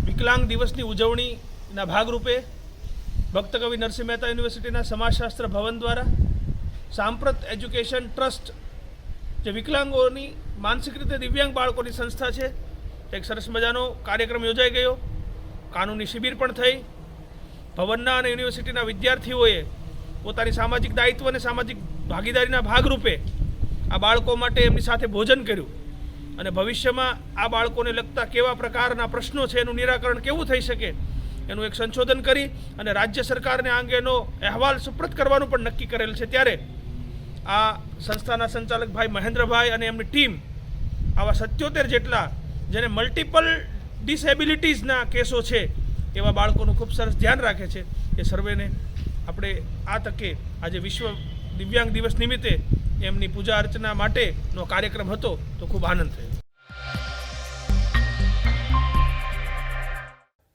विकलांग दिवसની ઉજવણીના ભાગરૂપે ભક્ત કવિ નરસિંહ મહેતા યુનિવર્સિટીના સમાજશાસ્ત્ર ભવન દ્વારા સાંપ્રત એજ્યુકેશન ટ્રસ્ટ, જે વિકલાંગોની માનસિક રીતે દિવ્યાંગ બાળકોની સંસ્થા છે, એક સરસ મજાનો કાર્યક્રમ યોજાઈ ગયો. કાનૂની શિબિર પણ થઈ. ભવનના અને યુનિવર્સિટીના વિદ્યાર્થીઓએ પોતાની સામાજિક દાયિત્વ અને સામાજિક ભાગીદારીના ભાગરૂપે આ બાળકો માટે એમની સાથે ભોજન કર્યું અને ભવિષ્યમાં આ બાળકોને લગતા કેવા પ્રકારના પ્રશ્નો છે, એનું નિરાકરણ કેવું થઈ શકે એનું એક સંશોધન કરી અને રાજ્ય સરકારને આ અંગેનો અહેવાલ સુપ્રત કરવાનું પણ નક્કી કરેલ છે. ત્યારે આ સંસ્થાના સંચાલક ભાઈ મહેન્દ્રભાઈ અને એમની ટીમ આવા 77 જેટલા જેને મલ્ટિપલ ડિસેબિલિટીઝના કેસો છે એવા બાળકોનું ખૂબ સરસ ધ્યાન રાખે છે. એ સર્વેને આપણે આ તકે આજે વિશ્વ દિવ્યાંગ દિવસ નિમિત્તે એમની પૂજા અર્ચના માટેનો કાર્યક્રમ હતો, તો ખૂબ આનંદ થયો.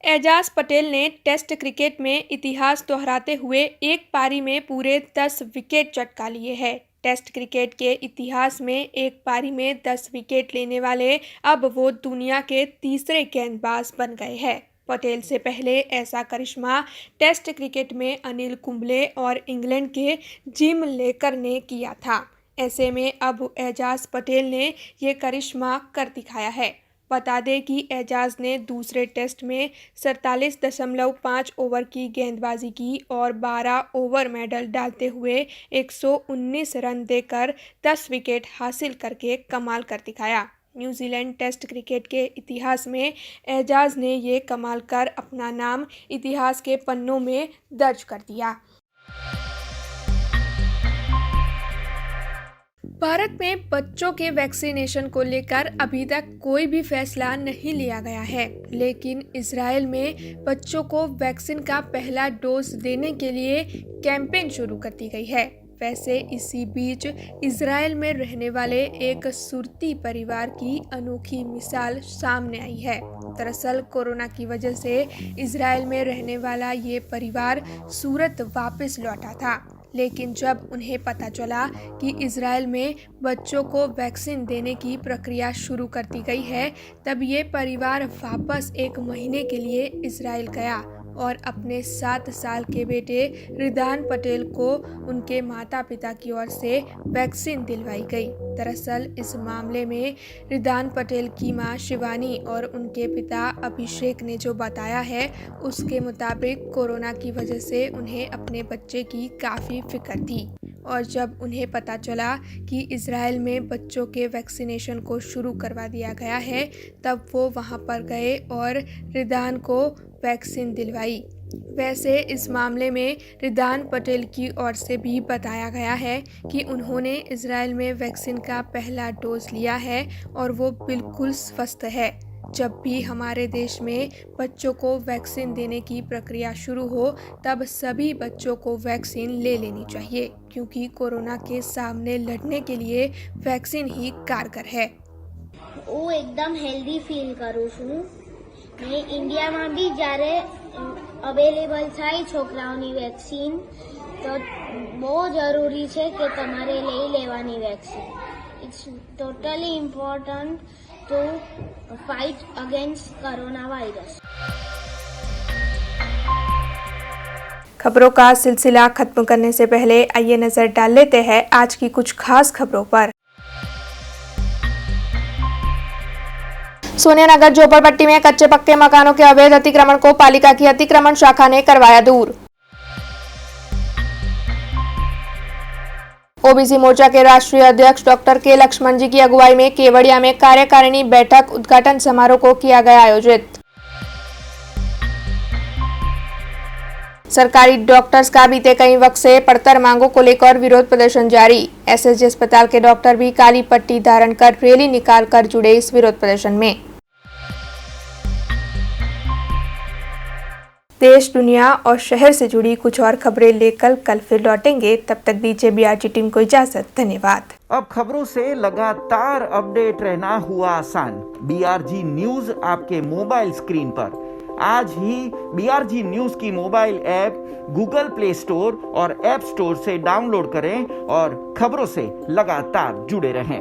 एजाज पटेल ने टेस्ट क्रिकेट में इतिहास दोहराते हुए एक पारी में पूरे 10 विकेट चटका लिए हैं. टेस्ट क्रिकेट के इतिहास में एक पारी में 10 विकेट लेने वाले अब वो दुनिया के तीसरे गेंदबाज बन गए हैं. पटेल से पहले ऐसा करिश्मा टेस्ट क्रिकेट में अनिल कुंबले और इंग्लैंड के जिम लेकर ने किया था. ऐसे में अब एजाज पटेल ने ये करिश्मा कर दिखाया है. बता दें कि एजाज ने दूसरे टेस्ट में 47.5 ओवर की गेंदबाजी की और 12 ओवर मेडल डालते हुए 119 रन देकर 10 विकेट हासिल करके कमाल कर दिखाया. न्यूजीलैंड टेस्ट क्रिकेट के इतिहास में एजाज ने ये कमाल कर अपना नाम इतिहास के पन्नों में दर्ज कर दिया. भारत में बच्चों के वैक्सीनेशन को लेकर अभी तक कोई भी फैसला नहीं लिया गया है, लेकिन इजराइल में बच्चों को वैक्सीन का पहला डोज देने के लिए कैंपेन शुरू कर दी गई है. वैसे इसी बीच इजराइल में रहने वाले एक सुरती परिवार की अनोखी मिसाल सामने आई है. दरअसल कोरोना की वजह से इजराइल में रहने वाला ये परिवार सूरत वापस लौटा था, लेकिन जब उन्हें पता चला कि इजराइल में बच्चों को वैक्सीन देने की प्रक्रिया शुरू कर दी गई है, तब ये परिवार वापस 1 महीने के लिए इजराइल गया और अपने 7 साल के बेटे रिदान पटेल को उनके माता पिता की ओर से वैक्सीन दिलवाई गई. दरअसल इस मामले में रिदान पटेल की मां शिवानी और उनके पिता अभिषेक ने जो बताया है, उसके मुताबिक कोरोना की वजह से उन्हें अपने बच्चे की काफ़ी फिक्र थी और जब उन्हें पता चला कि इजराइल में बच्चों के वैक्सीनेशन को शुरू करवा दिया गया है, तब वो वहाँ पर गए और रिदान को वैक्सीन दिलवाई. वैसे इस मामले में रिदान पटेल की ओर से भी बताया गया है कि उन्होंने इजराइल में वैक्सीन का पहला डोज लिया है और वो बिल्कुल स्वस्थ है। जब भी हमारे देश में बच्चों को वैक्सीन देने की प्रक्रिया शुरू हो तब सभी बच्चों को वैक्सीन ले लेनी चाहिए, क्योंकि कोरोना के सामने लड़ने के लिए वैक्सीन ही कारगर है। હું એકદમ હેલ્ધી ફીલ કરું છું ને ઇન્ડિયામાં બી જ્યારે અવેલેબલ થાય છોકરાઓની વેક્સિન તો બહુ જરૂરી છે કે તમારે લઈ લેવાની vaccine. It's totally important to fight against corona virus. खबरों का सिलसिला खत्म करने से पहले आइए नजर डाल लेते हैं आज की कुछ खास खबरों पर। सोनियानगर झोपड़पट्टी में कच्चे पक्के मकानों के अवैध अतिक्रमण को पालिका की अतिक्रमण शाखा ने करवाया दूर। ओबीसी मोर्चा के राष्ट्रीय अध्यक्ष डॉक्टर के लक्ष्मण जी की अगुवाई में केवड़िया में कार्यकारिणी बैठक उद्घाटन समारोह को किया गया आयोजित। सरकारी डॉक्टर्स का बीते कई वक्त से पड़तर मांगों को लेकर विरोध प्रदर्शन जारी। एसएसजी अस्पताल के डॉक्टर भी काली पट्टी धारण कर रैली निकालकर जुड़े इस विरोध प्रदर्शन में। देश, दुनिया और शहर से जुड़ी कुछ और खबरें लेकर कल फिर लौटेंगे। तब तक दीजिए बीआरजी टीम को इजाजत। धन्यवाद। अब खबरों से लगातार अपडेट रहना हुआ आसान। बीआरजी न्यूज आपके मोबाइल स्क्रीन पर आज ही बीआरजी न्यूज की mobile app Google play store और ऐप स्टोर से डाउनलोड करें और खबरों से लगातार जुड़े रहें।